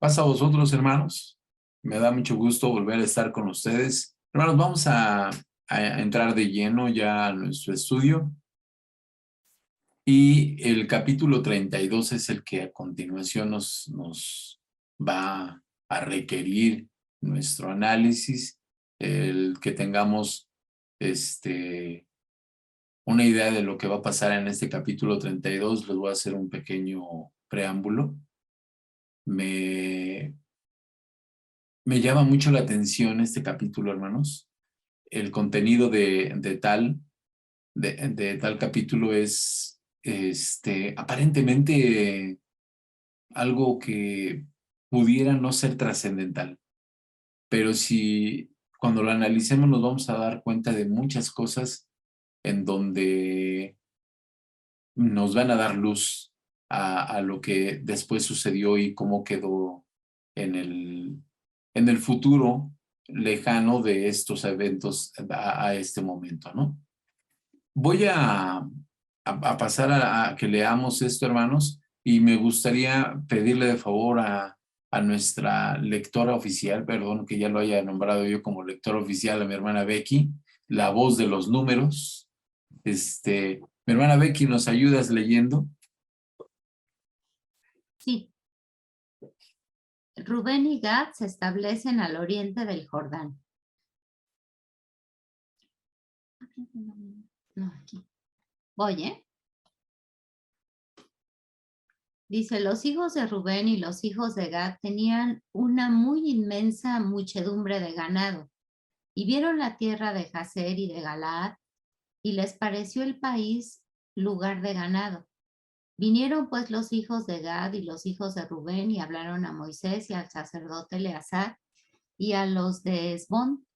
Pasa a vosotros, hermanos. Me da mucho gusto volver a estar con ustedes. Hermanos, vamos a entrar de lleno ya a nuestro estudio. Y el capítulo 32 es el que a continuación nos va a requerir nuestro análisis, el que tengamos una idea de lo que va a pasar en este capítulo 32. Les voy a hacer un pequeño preámbulo. Me llama mucho la atención este capítulo, hermanos. El contenido de tal capítulo es aparentemente algo que pudiera no ser trascendental, pero si cuando lo analicemos nos vamos a dar cuenta de muchas cosas en donde nos van a dar luz a lo que después sucedió y cómo quedó en el futuro lejano de estos eventos a este momento, ¿no? Voy a pasar a que leamos esto, hermanos, y me gustaría pedirle de favor a nuestra lectora oficial, perdón que ya lo haya nombrado yo como lectora oficial, a mi hermana Becky, la voz de los números. Mi hermana Becky, ¿nos ayudas leyendo? Sí. Rubén y Gad se establecen al oriente del Jordán. No, aquí. Voy, Dice, los hijos de Rubén y los hijos de Gad tenían una muy inmensa muchedumbre de ganado, y vieron la tierra de Jazer y de Galaad, y les pareció el país lugar de ganado. Vinieron pues los hijos de Gad y los hijos de Rubén y hablaron a Moisés y al sacerdote Eleazar y a los de Esbón,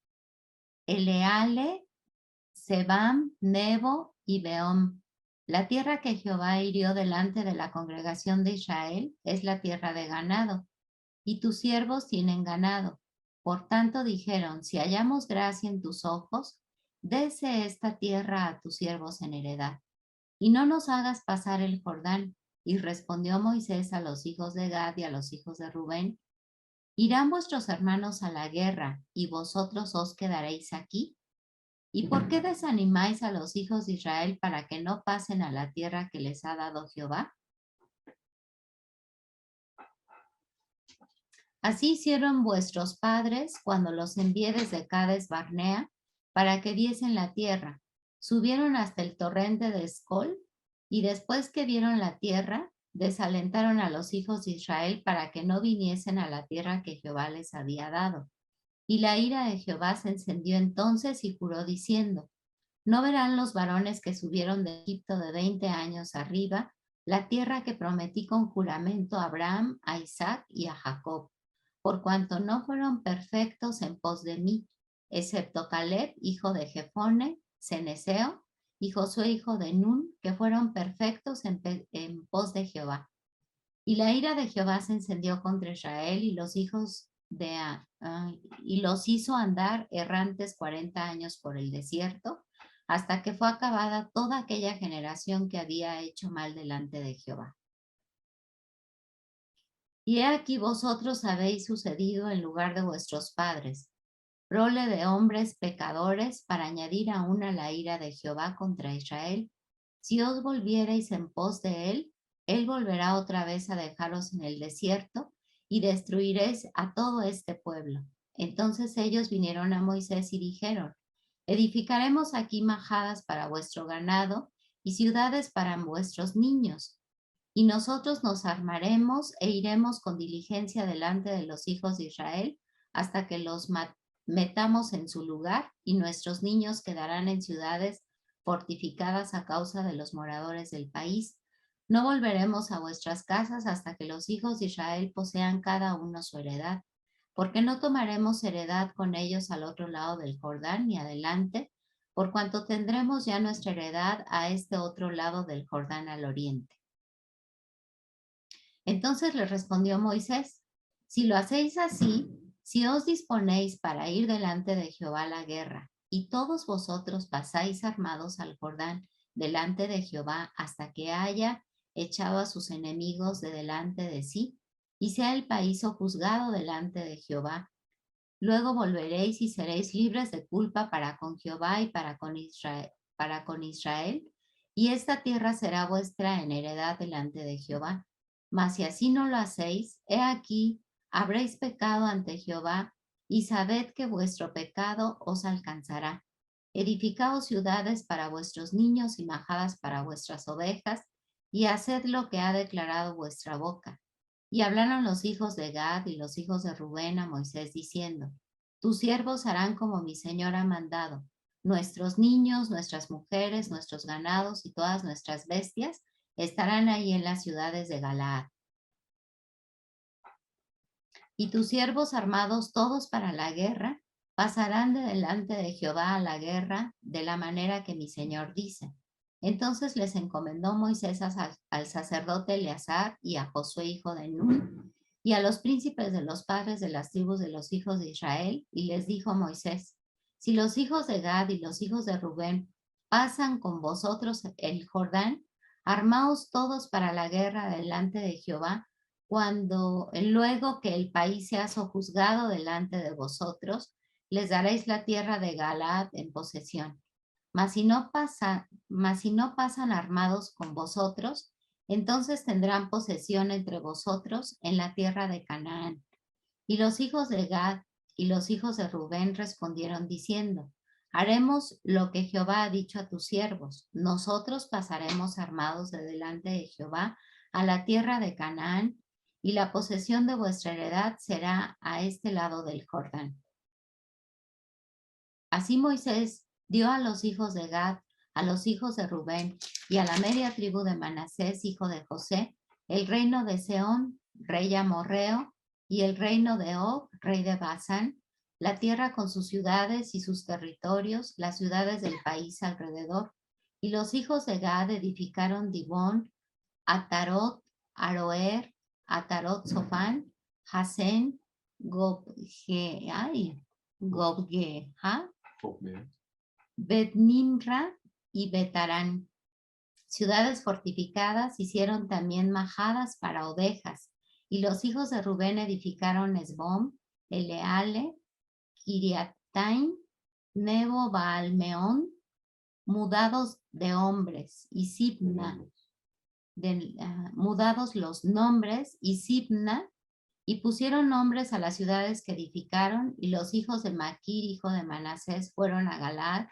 Eleale, Sebam, Nebo y Beom. La tierra que Jehová hirió delante de la congregación de Israel es la tierra de ganado, y tus siervos tienen ganado. Por tanto dijeron, si hallamos gracia en tus ojos, dese esta tierra a tus siervos en heredad, y no nos hagas pasar el Jordán. Y respondió Moisés a los hijos de Gad y a los hijos de Rubén, ¿irán vuestros hermanos a la guerra y vosotros os quedaréis aquí? ¿Y por qué desanimáis a los hijos de Israel para que no pasen a la tierra que les ha dado Jehová? Así hicieron vuestros padres cuando los envié desde Cades Barnea para que viesen la tierra. Subieron hasta el torrente de Escol y después que vieron la tierra, desalentaron a los hijos de Israel para que no viniesen a la tierra que Jehová les había dado. Y la ira de Jehová se encendió entonces y juró diciendo, no verán los varones que subieron de Egipto de 20 años arriba la tierra que prometí con juramento a Abraham, a Isaac y a Jacob, por cuanto no fueron perfectos en pos de mí, excepto Caleb, hijo de Jefone, Ceneseo, y Josué, hijo de Nun, que fueron perfectos en pos de Jehová. Y la ira de Jehová se encendió contra Israel y los hizo andar errantes 40 años por el desierto, hasta que fue acabada toda aquella generación que había hecho mal delante de Jehová. Y he aquí vosotros habéis sucedido en lugar de vuestros padres, prole de hombres pecadores, para añadir aún a la ira de Jehová contra Israel. Si os volviereis en pos de él volverá otra vez a dejaros en el desierto y destruiréis a todo este pueblo. Entonces ellos vinieron a Moisés y dijeron, edificaremos aquí majadas para vuestro ganado y ciudades para vuestros niños. Y nosotros nos armaremos e iremos con diligencia delante de los hijos de Israel hasta que los metamos en su lugar, y nuestros niños quedarán en ciudades fortificadas a causa de los moradores del país. No volveremos a vuestras casas hasta que los hijos de Israel posean cada uno su heredad, porque no tomaremos heredad con ellos al otro lado del Jordán ni adelante, por cuanto tendremos ya nuestra heredad a este otro lado del Jordán al oriente. Entonces le respondió Moisés, si lo hacéis así, si os disponéis para ir delante de Jehová a la guerra, y todos vosotros pasáis armados al Jordán delante de Jehová hasta que haya echado a sus enemigos de delante de sí, y sea el país sojuzgado delante de Jehová. Luego volveréis y seréis libres de culpa para con Jehová y para con Israel, y esta tierra será vuestra en heredad delante de Jehová. Mas si así no lo hacéis, he aquí, habréis pecado ante Jehová, y sabed que vuestro pecado os alcanzará. Edificaos ciudades para vuestros niños y majadas para vuestras ovejas, y haced lo que ha declarado vuestra boca. Y hablaron los hijos de Gad y los hijos de Rubén a Moisés diciendo: tus siervos harán como mi señor ha mandado. Nuestros niños, nuestras mujeres, nuestros ganados y todas nuestras bestias estarán ahí en las ciudades de Galaad. Y tus siervos armados todos para la guerra pasarán de delante de Jehová a la guerra de la manera que mi señor dice. Entonces les encomendó Moisés al sacerdote Eleazar y a Josué hijo de Nun y a los príncipes de los padres de las tribus de los hijos de Israel, y les dijo Moisés: si los hijos de Gad y los hijos de Rubén pasan con vosotros el Jordán, armaos todos para la guerra delante de Jehová, luego que el país sea sojuzgado delante de vosotros, les daréis la tierra de Galaad en posesión. Mas si no pasan armados con vosotros, entonces tendrán posesión entre vosotros en la tierra de Canaán. Y los hijos de Gad y los hijos de Rubén respondieron diciendo: haremos lo que Jehová ha dicho a tus siervos. Nosotros pasaremos armados de delante de Jehová a la tierra de Canaán, y la posesión de vuestra heredad será a este lado del Jordán. Así Moisés dio a los hijos de Gad, a los hijos de Rubén y a la media tribu de Manasés, hijo de José, el reino de Sehón, rey amorreo, y el reino de Og, rey de Basán, la tierra con sus ciudades y sus territorios, las ciudades del país alrededor. Y los hijos de Gad edificaron Dibón, Atarot, Aroer, Atarot Sofán, Hasén, Gobgeha, Bet-Nimra y Betarán. Ciudades fortificadas hicieron también majadas para ovejas. Y los hijos de Rubén edificaron Esbom, Eleale, Kiriataim, Nebo Baalmeón, mudados de hombres, y Sibna, mudados los nombres, y Sibna, y pusieron nombres a las ciudades que edificaron, y los hijos de Maquir, hijo de Manasés, fueron a Galaad,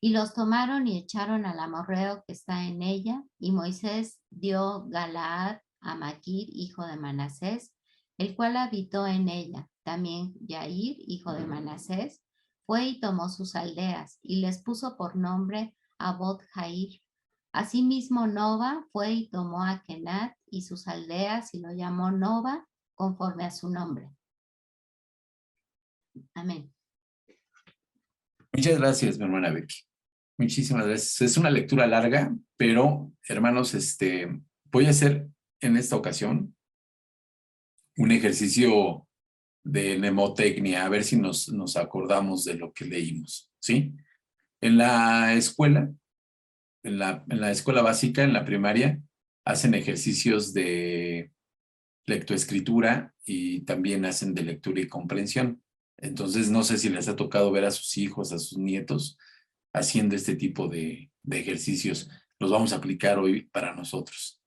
y los tomaron y echaron al amorreo que está en ella, y Moisés dio Galaad a Maquir, hijo de Manasés, el cual habitó en ella. También Yair, hijo de Manasés, fue y tomó sus aldeas, y les puso por nombre Abot Jair. Asimismo Nova fue y tomó a Kenat y sus aldeas, y lo llamó Nova, conforme a su nombre. Amén. Muchas gracias, mi hermana Becky. Muchísimas gracias. Es una lectura larga, pero, hermanos, voy a hacer en esta ocasión un ejercicio de mnemotecnia, a ver si nos acordamos de lo que leímos, ¿sí? En la escuela, en la escuela básica, en la primaria, hacen ejercicios de lectoescritura y también hacen de lectura y comprensión. Entonces, no sé si les ha tocado ver a sus hijos, a sus nietos, haciendo este tipo de ejercicios. Los vamos a aplicar hoy para nosotros.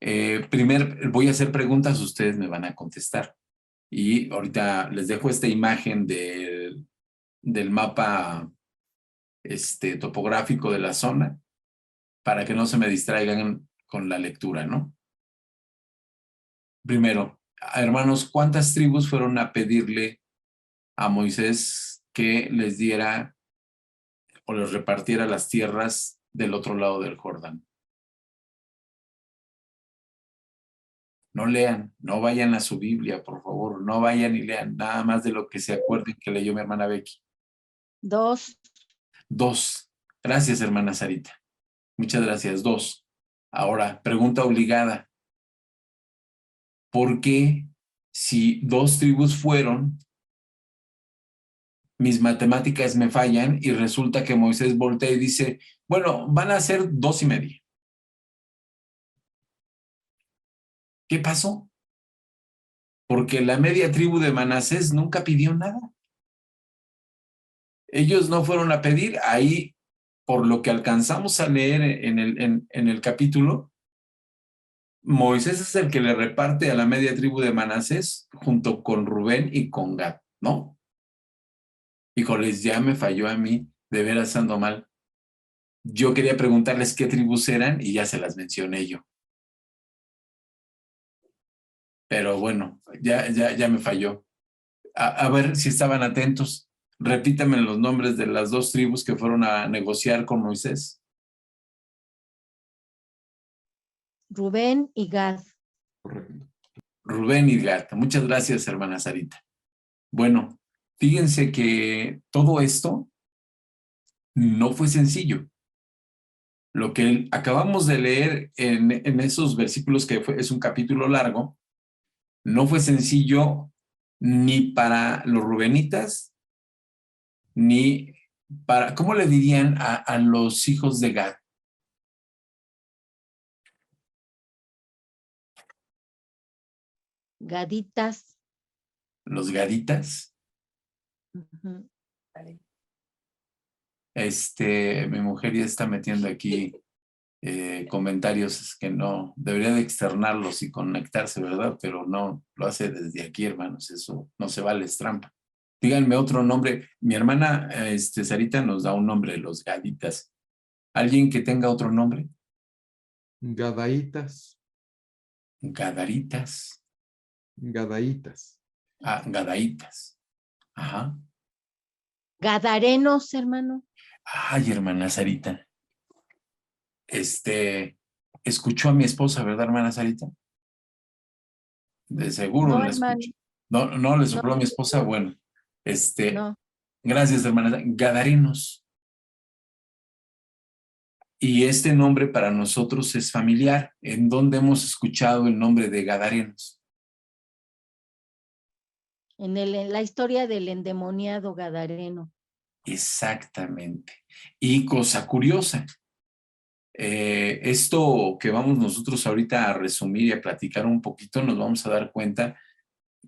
Voy a hacer preguntas, ustedes me van a contestar. Y ahorita les dejo esta imagen del mapa topográfico de la zona para que no se me distraigan con la lectura, ¿no? Primero, hermanos, ¿cuántas tribus fueron a pedirle a Moisés que les diera o les repartiera las tierras del otro lado del Jordán? No lean, no vayan a su Biblia, por favor, no vayan y lean, nada más de lo que se acuerden que leyó mi hermana Becky. 2. 2. Gracias, hermana Sarita. Muchas gracias. 2. Ahora, pregunta obligada. ¿Por qué si 2 tribus fueron, mis matemáticas me fallan y resulta que Moisés voltea y dice, bueno, van a ser 2.5? ¿Qué pasó? porque la media tribu de Manasés nunca pidió nada. Ellos no fueron a pedir. Ahí, por lo que alcanzamos a leer en el capítulo, Moisés es el que le reparte a la media tribu de Manasés junto con Rubén y con Gad, ¿no? Híjoles, ya me falló a mí, de veras ando mal. Yo quería preguntarles qué tribus eran y ya se las mencioné yo. Pero bueno, ya me falló. A ver si estaban atentos. Repítame los nombres de las dos tribus que fueron a negociar con Moisés. Rubén y Gad. Correcto. Rubén y Gad. Muchas gracias, hermana Sarita. Bueno, fíjense que todo esto no fue sencillo. Lo que acabamos de leer en esos versículos, que es un capítulo largo, no fue sencillo ni para los rubenitas, ni para, ¿cómo le dirían a los hijos de Gad? Gaditas. Los gaditas. Ujú. Mi mujer ya está metiendo aquí comentarios que no, debería de externarlos y conectarse, ¿verdad? Pero no, lo hace desde aquí, hermanos, eso no se vale, es trampa. Díganme otro nombre. Mi hermana, Sarita, nos da un nombre, los gaditas. ¿Alguien que tenga otro nombre? Gadaitas. Gadaritas. Gadaitas. Ah, gadaitas. Ajá. Gadarenos, hermano. Ay, hermana Sarita. Escuchó a mi esposa, ¿verdad, hermana Sarita? De seguro No, la hermano. escucho. No le No, sopló a mi esposa. Bueno, no. gracias, hermana. Gadarenos. Y este nombre para nosotros es familiar. ¿En dónde hemos escuchado el nombre de Gadarenos? En la historia del endemoniado gadareno. Exactamente. Y cosa curiosa, esto que vamos nosotros ahorita a resumir y a platicar un poquito, nos vamos a dar cuenta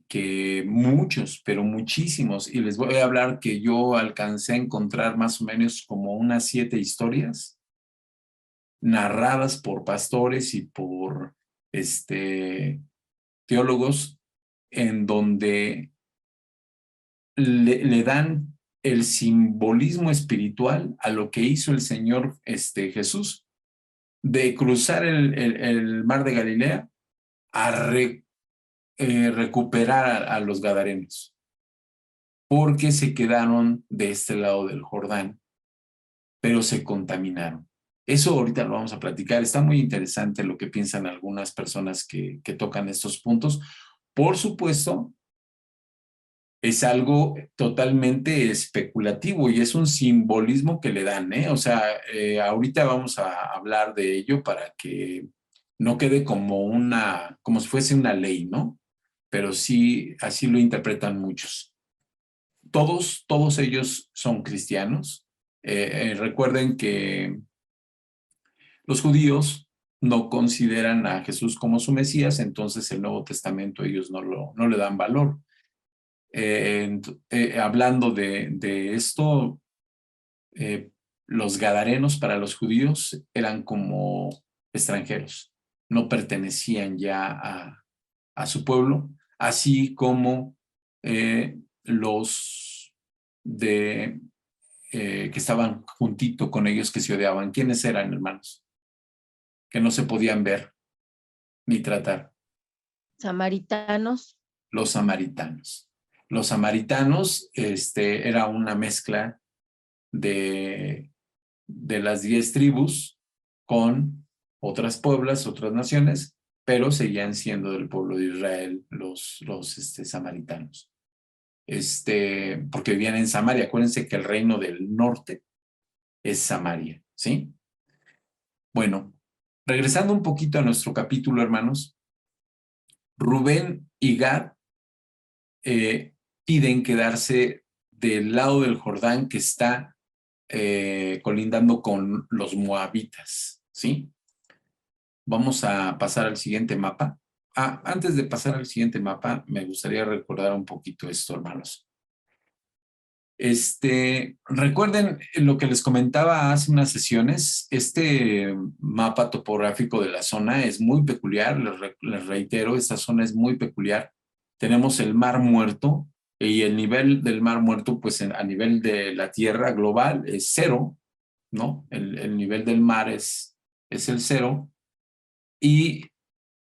que muchos, pero muchísimos, y les voy a hablar que yo alcancé a encontrar más o menos como unas 7 historias narradas por pastores y por teólogos, en donde le dan el simbolismo espiritual a lo que hizo el Señor Jesús, de cruzar el mar de Galilea a recuperar a los gadarenos, porque se quedaron de este lado del Jordán, pero se contaminaron. Eso ahorita lo vamos a platicar. Está muy interesante lo que piensan algunas personas que tocan estos puntos. Por supuesto, es algo totalmente especulativo y es un simbolismo que le dan, ¿eh? O sea, ahorita vamos a hablar de ello para que no quede como si fuese una ley, ¿no? Pero sí, así lo interpretan muchos. Todos ellos son cristianos. Recuerden que los judíos no consideran a Jesús como su Mesías, entonces el Nuevo Testamento ellos no le dan valor. Hablando de esto, los gadarenos para los judíos eran como extranjeros, no pertenecían ya a su pueblo, así como los que estaban juntito con ellos que se odiaban. ¿Quiénes eran, hermanos? Que no se podían ver ni tratar. Samaritanos. Los samaritanos. Los samaritanos era una mezcla de las 10 tribus con otras pueblos, otras naciones, pero seguían siendo del pueblo de Israel los samaritanos. Porque vivían en Samaria. Acuérdense que el reino del norte es Samaria, ¿sí? Bueno, regresando un poquito a nuestro capítulo, hermanos, Rubén y Gad piden quedarse del lado del Jordán que está colindando con los moabitas, ¿sí? Vamos a pasar al siguiente mapa. Antes de pasar al siguiente mapa, me gustaría recordar un poquito esto, hermanos. Recuerden lo que les comentaba hace unas sesiones. Este mapa topográfico de la zona es muy peculiar. Les reitero, esta zona es muy peculiar. Tenemos el Mar Muerto y el nivel del Mar Muerto, pues a nivel de la Tierra global es cero, ¿no? El nivel del mar es el cero. Y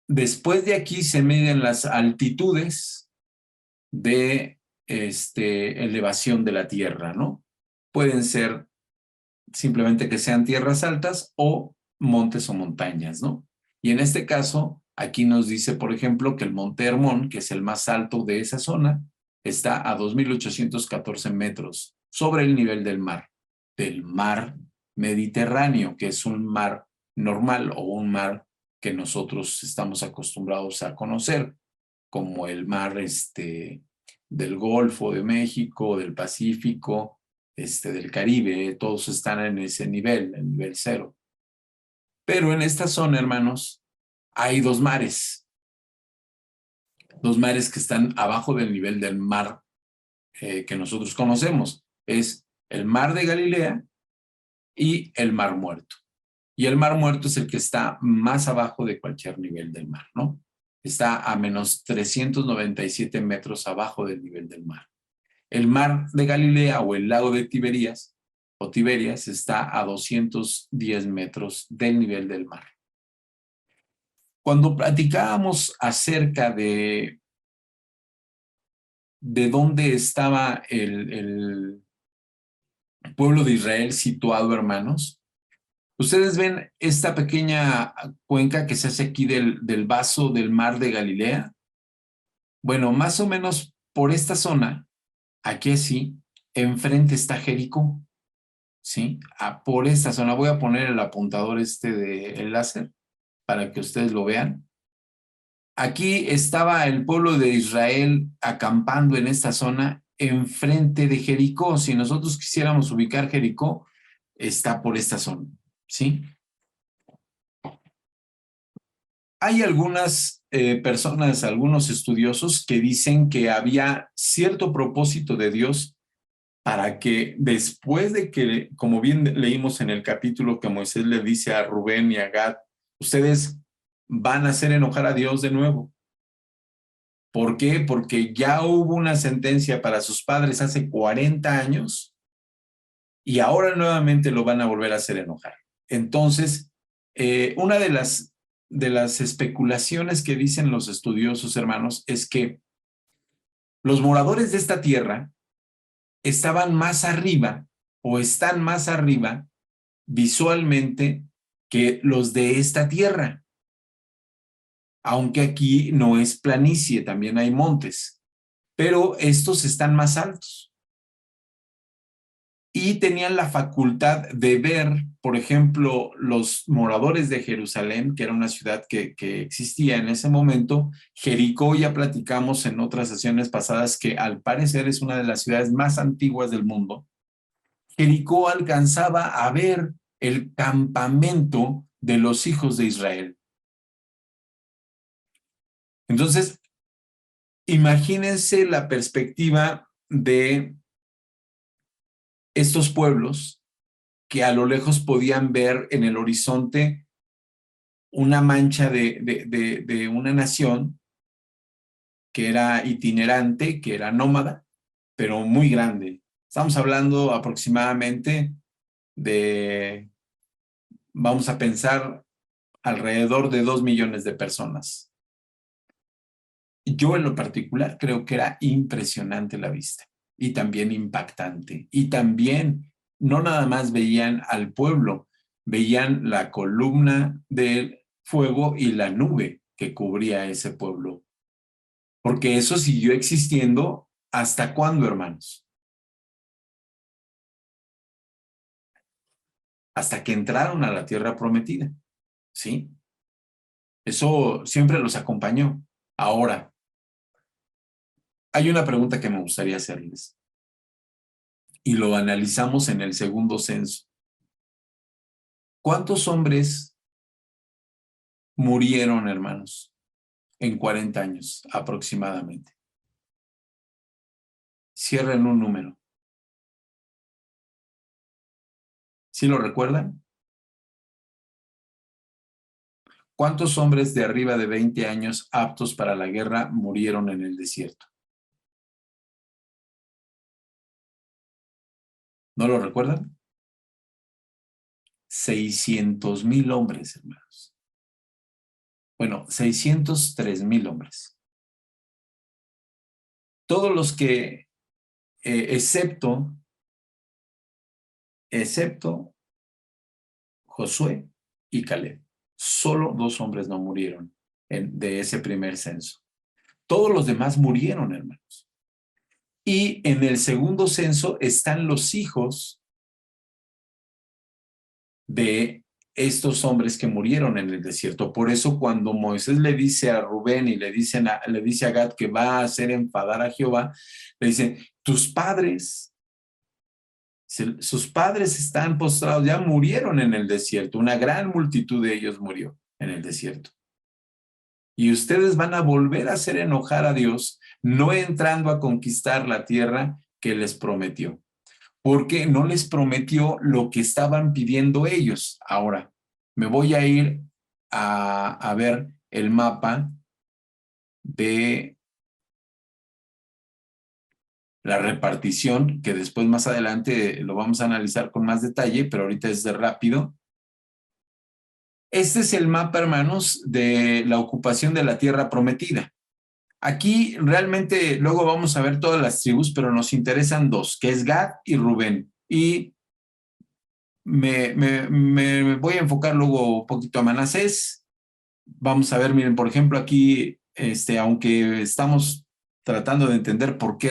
después de aquí se miden las altitudes de elevación de la tierra, ¿no? Pueden ser simplemente que sean tierras altas o montes o montañas, ¿no? Y en este caso, aquí nos dice, por ejemplo, que el Monte Hermón, que es el más alto de esa zona, está a 2.814 metros sobre el nivel del mar Mediterráneo, que es un mar normal o un mar que nosotros estamos acostumbrados a conocer, como el mar del Golfo de México, del Pacífico, del Caribe, todos están en ese nivel, el nivel cero. Pero en esta zona, hermanos, hay dos mares que están abajo del nivel del mar que nosotros conocemos. Es el mar de Galilea y el Mar Muerto. Y el Mar Muerto es el que está más abajo de cualquier nivel del mar, ¿no? Está a menos 397 metros abajo del nivel del mar. El mar de Galilea o el lago de Tiberias está a 210 metros del nivel del mar. Cuando platicábamos acerca de dónde estaba el pueblo de Israel situado, hermanos, ustedes ven esta pequeña cuenca que se hace aquí del vaso del mar de Galilea. Bueno, más o menos por esta zona, aquí así, enfrente está Jericó, ¿sí? Por esta zona. Voy a poner el apuntador del láser para que ustedes lo vean. Aquí estaba el pueblo de Israel acampando en esta zona enfrente de Jericó. Si nosotros quisiéramos ubicar Jericó, está por esta zona, ¿sí? Hay algunas personas, algunos estudiosos que dicen que había cierto propósito de Dios para que después de que, como bien leímos en el capítulo que Moisés le dice a Rubén y a Gad, ustedes van a hacer enojar a Dios de nuevo. ¿Por qué? Porque ya hubo una sentencia para sus padres hace 40 años y ahora nuevamente lo van a volver a hacer enojar. Entonces, una de las especulaciones que dicen los estudiosos, hermanos, es que los moradores de esta tierra estaban más arriba o están más arriba visualmente que los de esta tierra. Aunque aquí no es planicie, también hay montes, pero estos están más altos. Y tenían la facultad de ver, por ejemplo, los moradores de Jerusalén, que era una ciudad que existía en ese momento. Jericó, ya platicamos en otras sesiones pasadas que al parecer es una de las ciudades más antiguas del mundo. Jericó alcanzaba a ver el campamento de los hijos de Israel. Entonces, imagínense la perspectiva de estos pueblos que a lo lejos podían ver en el horizonte una mancha de una nación que era itinerante, que era nómada, pero muy grande. Estamos hablando aproximadamente vamos a pensar, alrededor de 2 millones de personas. Yo en lo particular creo que era impresionante la vista y también impactante. Y también no nada más veían al pueblo, veían la columna del fuego y la nube que cubría ese pueblo. Porque eso siguió existiendo ¿hasta cuándo, hermanos? Hasta que entraron a la tierra prometida, ¿sí? Eso siempre los acompañó. Ahora, hay una pregunta que me gustaría hacerles y lo analizamos en el segundo censo. ¿Cuántos hombres murieron, hermanos, en 40 años aproximadamente. Cierren un número. ¿Sí lo recuerdan? ¿Cuántos hombres de arriba de 20 años aptos para la guerra murieron en el desierto? ¿No lo recuerdan? 600,000 hombres, hermanos. Bueno, 603,000 hombres. Todos los que, excepto Josué y Caleb. Solo 2 hombres no murieron de ese primer censo. Todos los demás murieron, hermanos. Y en el segundo censo están los hijos de estos hombres que murieron en el desierto. Por eso cuando Moisés le dice a Rubén y le dice a Gad que va a hacer enfadar a Jehová, le dice, tus padres, sus padres están postrados, ya murieron en el desierto. Una gran multitud de ellos murió en el desierto. Y ustedes van a volver a hacer enojar a Dios, no entrando a conquistar la tierra que les prometió. Porque no les prometió lo que estaban pidiendo ellos. Ahora, me voy a ir a ver el mapa de la repartición, que después más adelante lo vamos a analizar con más detalle, pero ahorita es de rápido. Este es el mapa, hermanos, de la ocupación de la tierra prometida. Aquí realmente luego vamos a ver todas las tribus, pero nos interesan 2, que es Gad y Rubén. Y me voy a enfocar luego un poquito a Manasés. Vamos a ver, miren, por ejemplo, aquí, aunque estamos tratando de entender por qué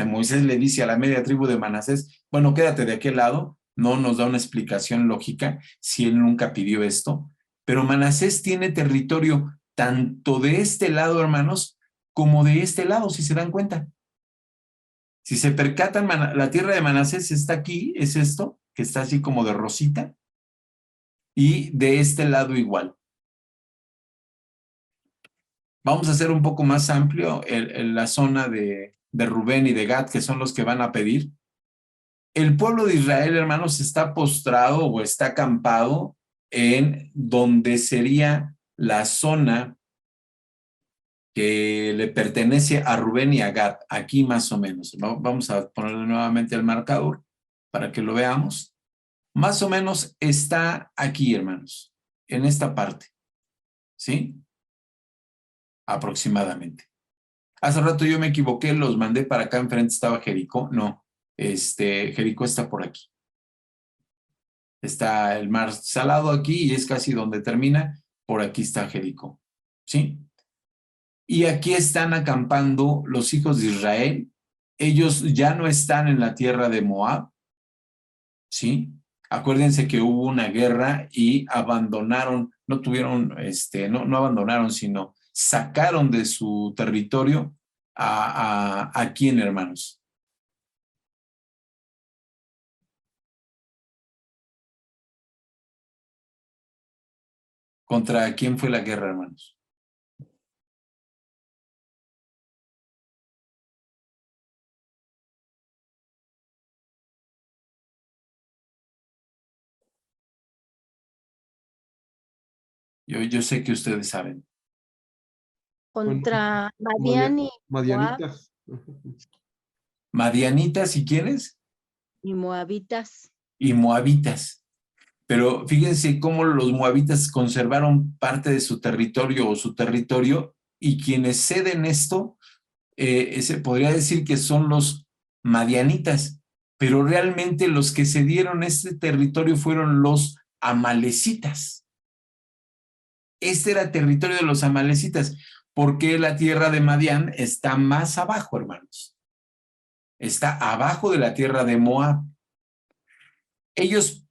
Moisés le dice a la media tribu de Manasés, bueno, quédate de aquel lado, no nos da una explicación lógica si él nunca pidió esto, pero Manasés tiene territorio tanto de este lado, hermanos, como de este lado, si se dan cuenta. Si se percatan, la tierra de Manasés está aquí, es esto, que está así como de rosita, y de este lado igual. Vamos a hacer un poco más amplio la zona de Rubén y de Gad, que son los que van a pedir. El pueblo de Israel, hermanos, está postrado o está acampado en donde sería la zona que le pertenece a Rubén y a Gad, aquí más o menos, ¿no? Vamos a ponerle nuevamente el marcador para que lo veamos. Más o menos está aquí, hermanos, en esta parte, ¿sí? Aproximadamente. Hace rato yo me equivoqué, los mandé para acá, enfrente estaba Jericó. No, Jericó está por aquí. Está el mar Salado aquí y es casi donde termina. Por aquí está Jericó, ¿sí? Y aquí están acampando los hijos de Israel. Ellos ya no están en la tierra de Moab, ¿sí? Acuérdense que hubo una guerra y abandonaron, no tuvieron, no abandonaron, sino sacaron de su territorio ¿a quién, hermanos? ¿Contra quién fue la guerra, hermanos? Yo sé que ustedes saben. Contra Madián y Moab Madianitas. Madianitas, ¿y quiénes? y Moabitas. Y moabitas. Pero fíjense cómo los moabitas conservaron parte de su territorio o su territorio, y quienes ceden esto, se podría decir que son los madianitas, pero realmente los que cedieron este territorio fueron los amalecitas. Este era territorio de los amalecitas, porque la tierra de Madián está más abajo, hermanos. Está abajo de la tierra de Moab. Ellos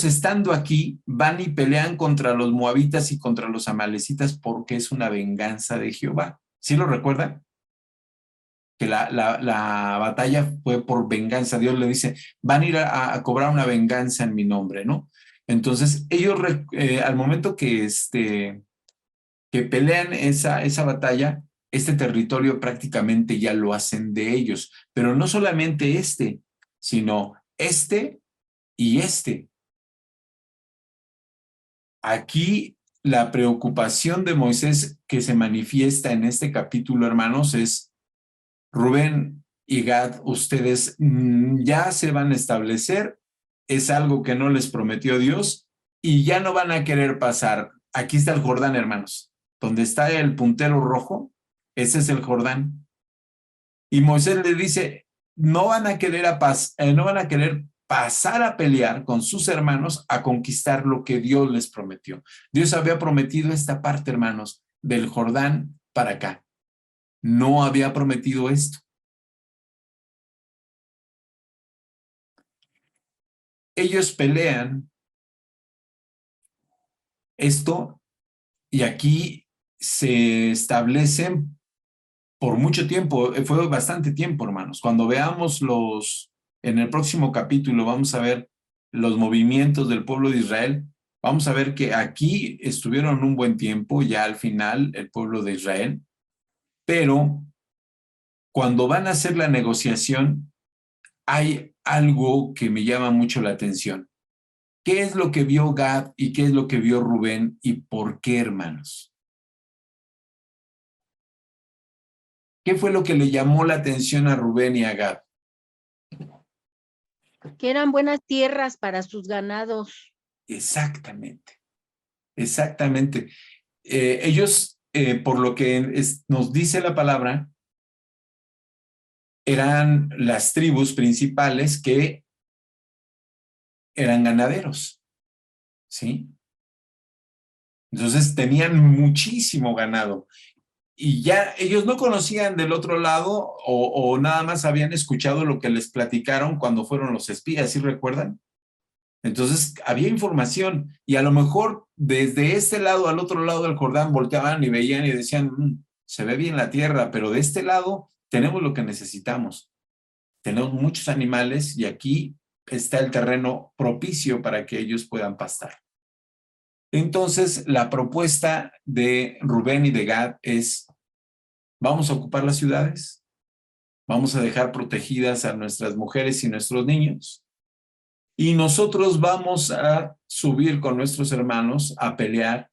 estando aquí van y pelean contra los moabitas y contra los amalecitas porque es una venganza de Jehová. ¿Sí lo recuerdan? Que la batalla fue por venganza. Dios le dice, van a ir a cobrar una venganza en mi nombre, ¿no? Entonces ellos al momento que que pelean esa batalla, este territorio prácticamente ya lo hacen de ellos. Pero no solamente sino este y este. Aquí la preocupación de Moisés que se manifiesta en este capítulo, hermanos, es: Rubén y Gad, ustedes ya se van a establecer, es algo que no les prometió Dios y ya no van a querer pasar. Aquí está el Jordán, hermanos, donde está el puntero rojo, ese es el Jordán. Y Moisés le dice: no van a querer no van a querer pasar a pelear con sus hermanos a conquistar lo que Dios les prometió. Dios había prometido esta parte, hermanos, del Jordán para acá. No había prometido esto. Ellos pelean esto y aquí se establecen por mucho tiempo, fue bastante tiempo, hermanos. Cuando veamos en el próximo capítulo, vamos a ver los movimientos del pueblo de Israel. Vamos a ver que aquí estuvieron un buen tiempo, ya al final, el pueblo de Israel, pero cuando van a hacer la negociación, hay algo que me llama mucho la atención. ¿Qué es lo que vio Gad y qué es lo que vio Rubén y por qué, hermanos? ¿Qué fue lo que le llamó la atención a Rubén y a Gad? Que eran buenas tierras para sus ganados. Exactamente, exactamente. Ellos, por lo que nos dice la palabra, eran las tribus principales que eran ganaderos, ¿sí? Entonces tenían muchísimo ganado. Y ya ellos no conocían del otro lado o nada más habían escuchado lo que les platicaron cuando fueron los espías, ¿sí recuerdan? Entonces había información y a lo mejor desde este lado al otro lado del Jordán volteaban y veían y decían: se ve bien la tierra, pero de este lado tenemos lo que necesitamos. Tenemos muchos animales y aquí está el terreno propicio para que ellos puedan pastar. Entonces la propuesta de Rubén y de Gad es: vamos a ocupar las ciudades, vamos a dejar protegidas a nuestras mujeres y nuestros niños, y nosotros vamos a subir con nuestros hermanos a pelear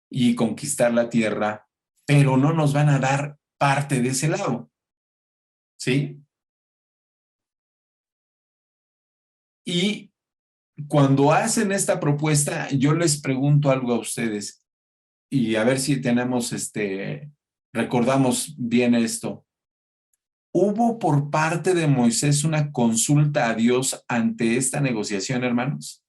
y conquistar la tierra, pero no nos van a dar parte de ese lado, ¿sí? Y cuando hacen esta propuesta, yo les pregunto algo a ustedes, y a ver si recordamos bien esto. ¿Hubo por parte de Moisés una consulta a Dios ante esta negociación, hermanos?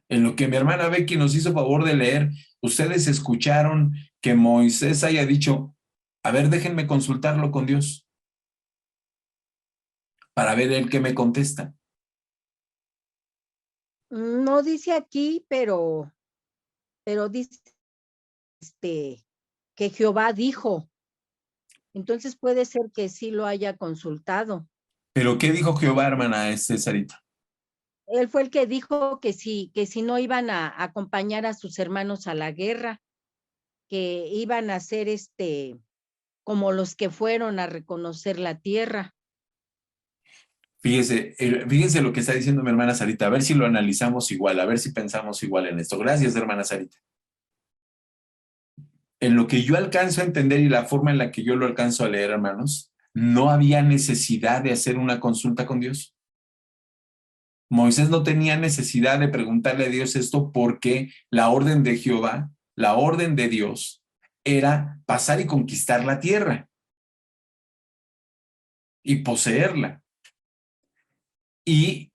En lo que mi hermana Becky nos hizo favor de leer, ustedes escucharon que Moisés haya dicho: a ver, déjenme consultarlo con Dios para ver él qué me contesta. No dice aquí, pero dice que Jehová dijo. Entonces puede ser que sí lo haya consultado. ¿Pero qué dijo Jehová, hermana Sarita? Él fue el que dijo que si no iban a acompañar a sus hermanos a la guerra, que iban a ser como los que fueron a reconocer la tierra. Fíjense lo que está diciendo mi hermana Sarita, a ver si lo analizamos igual, a ver si pensamos igual en esto. Gracias, hermana Sarita. En lo que yo alcanzo a entender y la forma en la que yo lo alcanzo a leer, hermanos, no había necesidad de hacer una consulta con Dios. Moisés no tenía necesidad de preguntarle a Dios esto porque la orden de Jehová, la orden de Dios, era pasar y conquistar la tierra y poseerla. Y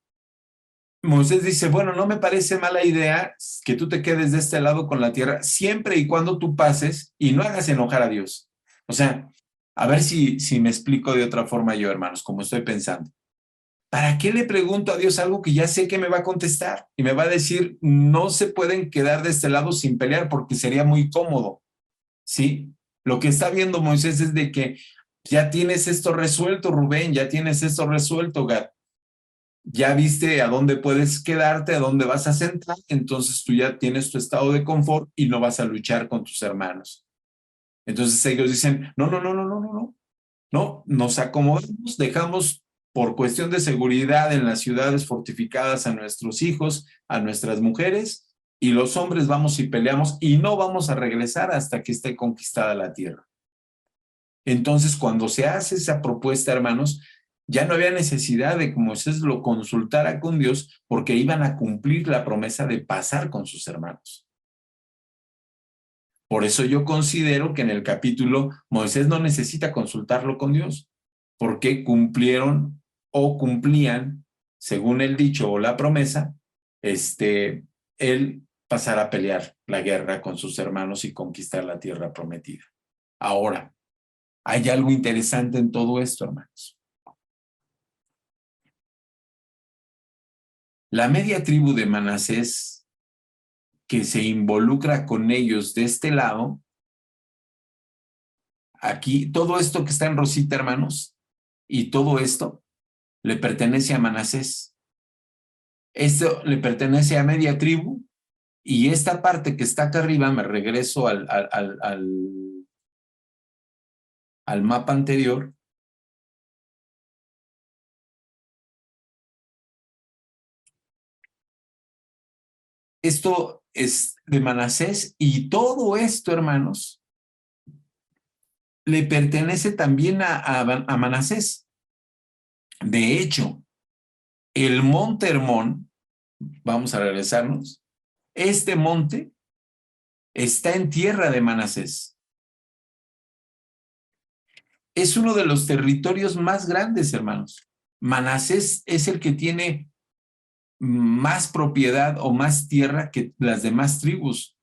Moisés dice: bueno, no me parece mala idea que tú te quedes de este lado con la tierra siempre y cuando tú pases y no hagas enojar a Dios. O sea, a ver si me explico de otra forma yo, hermanos, como estoy pensando. ¿Para qué le pregunto a Dios algo que ya sé que me va a contestar? Y me va a decir: no se pueden quedar de este lado sin pelear porque sería muy cómodo, ¿sí? Lo que está viendo Moisés es de que ya tienes esto resuelto, Rubén, ya tienes esto resuelto, Gad. ya viste a dónde puedes quedarte, a dónde vas a sentar, entonces tú ya tienes tu estado de confort y no vas a luchar con tus hermanos. Entonces ellos dicen, no, no, no, no, no, no, no, no, nos acomodamos, dejamos por cuestión de seguridad en las ciudades fortificadas a nuestros hijos, a nuestras mujeres, y los hombres vamos y peleamos y no vamos a regresar hasta que esté conquistada la tierra. Entonces, cuando se hace esa propuesta, hermanos, ya no había necesidad de que Moisés lo consultara con Dios porque iban a cumplir la promesa de pasar con sus hermanos. Por eso yo considero que en el capítulo Moisés no necesita consultarlo con Dios, porque cumplieron o cumplían, según el dicho o la promesa, él pasar a pelear la guerra con sus hermanos y conquistar la tierra prometida. Ahora, hay algo interesante en todo esto, hermanos. La media tribu de Manasés, que se involucra con ellos de este lado, aquí, todo esto que está en rosita, hermanos, y todo esto le pertenece a Manasés. Esto le pertenece a media tribu, y esta parte que está acá arriba, me regreso al mapa anterior. Esto es de Manasés, y todo esto, hermanos, le pertenece también a Manasés. De hecho, el monte Hermón, vamos a regresarnos, este monte está en tierra de Manasés. Es uno de los territorios más grandes, hermanos. Manasés es el que tiene más propiedad o más tierra que las demás tribus.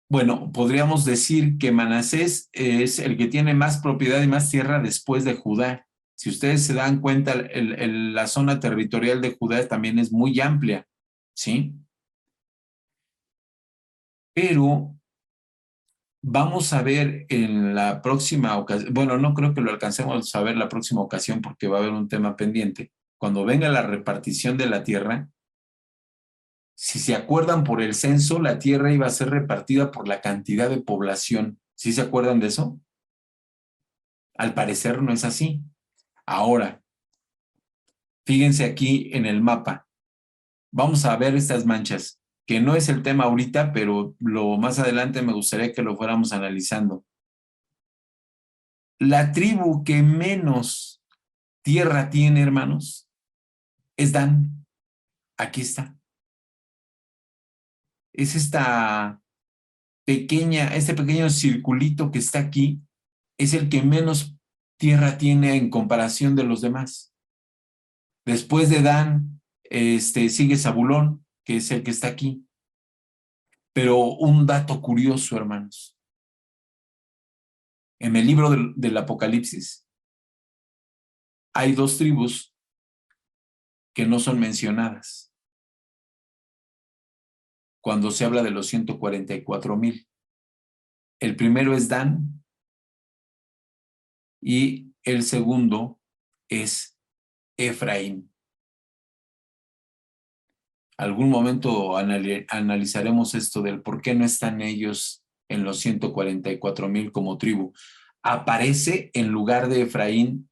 Bueno, podríamos decir que Manasés es el que tiene más propiedad y más tierra después de Judá. Si ustedes se dan cuenta, la zona territorial de Judá también es muy amplia, ¿sí? Pero vamos a ver en la próxima ocasión, bueno, no creo que lo alcancemos a ver la próxima ocasión porque va a haber un tema pendiente. Cuando venga la repartición de la tierra, si se acuerdan por el censo, la tierra iba a ser repartida por la cantidad de población. ¿Sí se acuerdan de eso? Al parecer no es así. Ahora, fíjense aquí en el mapa. Vamos a ver estas manchas, que no es el tema ahorita, pero más adelante me gustaría que lo fuéramos analizando. La tribu que menos tierra tiene, hermanos, es Dan. Aquí está. Es este pequeño circulito que está aquí, es el que menos tierra tiene en comparación de los demás. Después de Dan, sigue Zabulón, que es el que está aquí. Pero un dato curioso, hermanos. En el libro del Apocalipsis hay dos tribus que no son mencionadas cuando se habla de los 144,000. El primero es Dan y el segundo es Efraín. Algún momento analizaremos esto del por qué no están ellos en los 144,000 como tribu. Aparece en lugar de Efraín,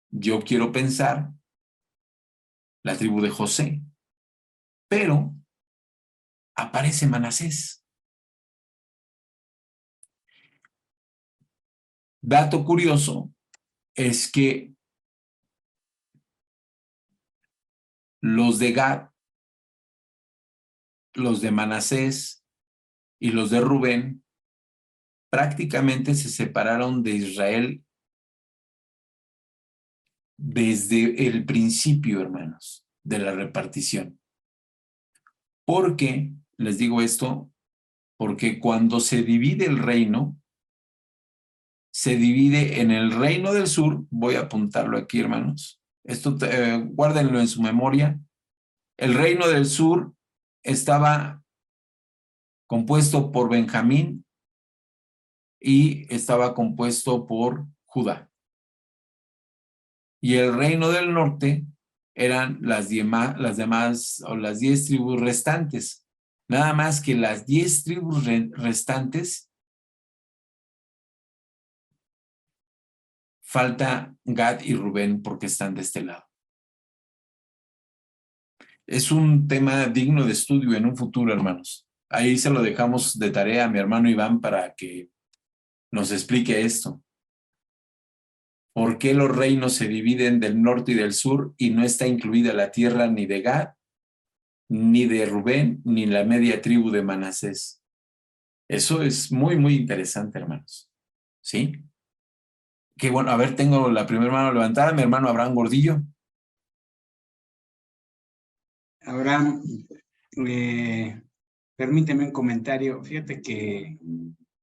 yo quiero pensar, la tribu de José, pero aparece Manasés. Dato curioso es que los de Gad, los de Manasés y los de Rubén prácticamente se separaron de Israel desde el principio, hermanos, de la repartición. ¿Por qué les digo esto? Porque cuando se divide el reino, se divide en el reino del sur. Voy a apuntarlo aquí, hermanos. Esto guárdenlo en su memoria. El reino del sur estaba compuesto por Benjamín y estaba compuesto por Judá. Y el reino del norte eran las demás o las 10 tribus restantes. Nada más que las 10 tribus restantes, falta Gad y Rubén porque están de este lado. Es un tema digno de estudio en un futuro, hermanos. Ahí se lo dejamos de tarea a mi hermano Iván para que nos explique esto. ¿Por qué los reinos se dividen del norte y del sur y no está incluida la tierra ni de Gad, ni de Rubén, ni la media tribu de Manasés? Eso es muy, muy interesante, hermanos. ¿Sí? Que bueno, a ver, tengo la primera mano levantada, mi hermano Abraham Gordillo. Abraham, permíteme un comentario. Fíjate que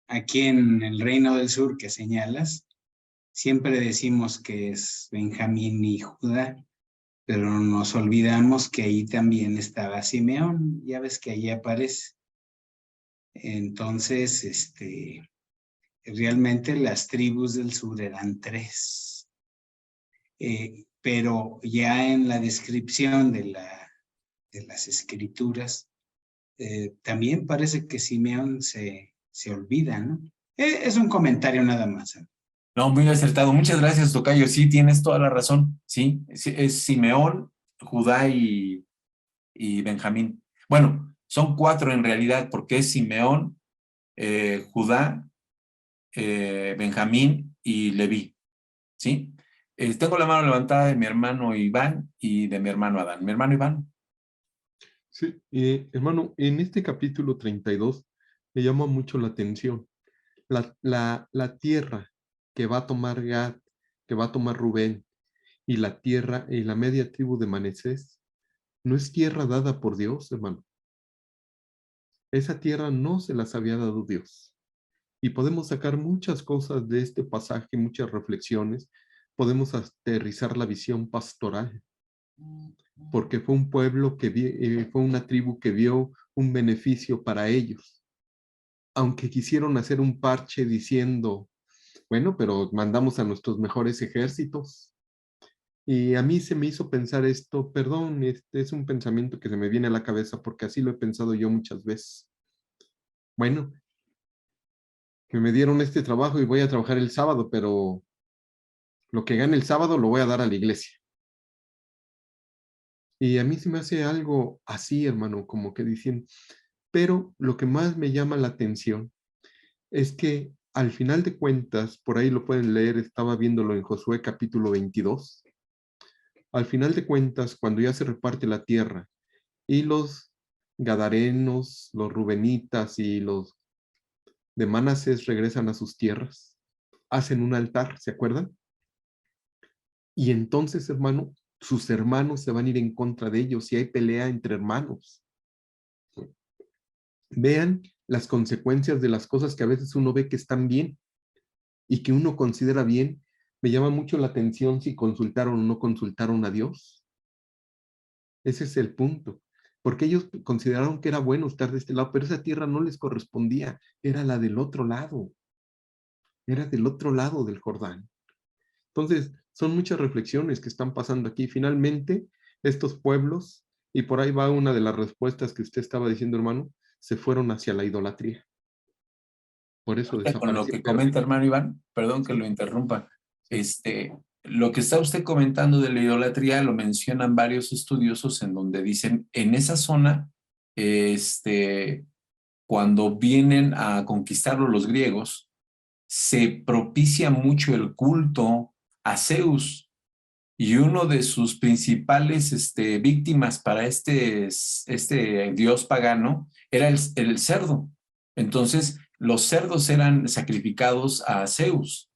aquí en el Reino del Sur que señalas, siempre decimos que es Benjamín y Judá, pero nos olvidamos que ahí también estaba Simeón. Ya ves que allí aparece. Entonces, realmente las tribus del sur eran 3. Pero ya en la descripción de las escrituras, también parece que Simeón se olvida, ¿no? Es un comentario nada más. No, muy acertado. Muchas gracias, tocayo. Sí, tienes toda la razón. Sí, es Simeón, Judá y Benjamín. Bueno, son 4 en realidad, porque es Simeón, Judá, Benjamín y Leví. ¿Sí? Tengo la mano levantada de mi hermano Iván y de mi hermano Adán. Mi hermano Iván. Sí, hermano, en este capítulo 32 me llama mucho la atención. La tierra que va a tomar Gad, que va a tomar Rubén, y la tierra y la media tribu de Manasés, no es tierra dada por Dios, hermano. Esa tierra no se las había dado Dios. Y podemos sacar muchas cosas de este pasaje, muchas reflexiones. Podemos aterrizar la visión pastoral, porque fue un pueblo fue una tribu que vio un beneficio para ellos. Aunque quisieron hacer un parche diciendo, bueno, pero mandamos a nuestros mejores ejércitos. Y a mí se me hizo pensar esto, perdón, este es un pensamiento que se me viene a la cabeza porque así lo he pensado yo muchas veces. Bueno, que me dieron este trabajo y voy a trabajar el sábado, pero lo que gane el sábado lo voy a dar a la iglesia. Y a mí se me hace algo así, hermano, como que dicen, pero lo que más me llama la atención es que al final de cuentas, por ahí lo pueden leer, estaba viéndolo en Josué capítulo 22, al final de cuentas, cuando ya se reparte la tierra y los gadarenos, los rubenitas y los de Manasés regresan a sus tierras, hacen un altar, ¿se acuerdan? Y entonces, hermano, sus hermanos se van a ir en contra de ellos y hay pelea entre hermanos. Vean las consecuencias de las cosas que a veces uno ve que están bien y que uno considera bien. Me llama mucho la atención si consultaron o no consultaron a Dios. Ese es el punto. Porque ellos consideraron que era bueno estar de este lado, pero esa tierra no les correspondía, era la del otro lado. Era del otro lado del Jordán. Entonces, son muchas reflexiones que están pasando aquí. Finalmente, estos pueblos, y por ahí va una de las respuestas que usted estaba diciendo, hermano, se fueron hacia la idolatría. Por eso Con lo desapareció. que comenta hermano Iván, perdón que lo interrumpa, lo que está usted comentando de la idolatría lo mencionan varios estudiosos en donde dicen, en esa zona, cuando vienen a conquistarlo los griegos, se propicia mucho el culto a Zeus, y uno de sus principales víctimas para este dios pagano era el cerdo. Entonces, los cerdos eran sacrificados a Zeus.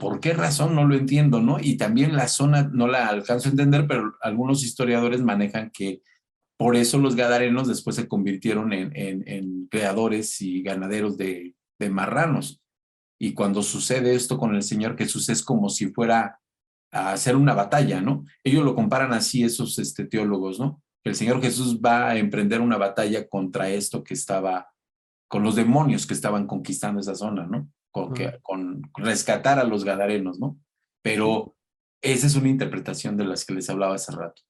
¿Por qué razón? No lo entiendo, ¿no? Y también la zona no la alcanzo a entender, pero algunos historiadores manejan que por eso los gadarenos después se convirtieron en creadores y ganaderos de marranos. Y cuando sucede esto con el Señor Jesús es como si fuera a hacer una batalla, ¿no? Ellos lo comparan así, esos teólogos, ¿no? Que el Señor Jesús va a emprender una batalla contra esto que estaba, con los demonios que estaban conquistando esa zona, ¿no? Con rescatar a los gadarenos, ¿no? Pero Esa es una interpretación de las que les hablaba hace rato.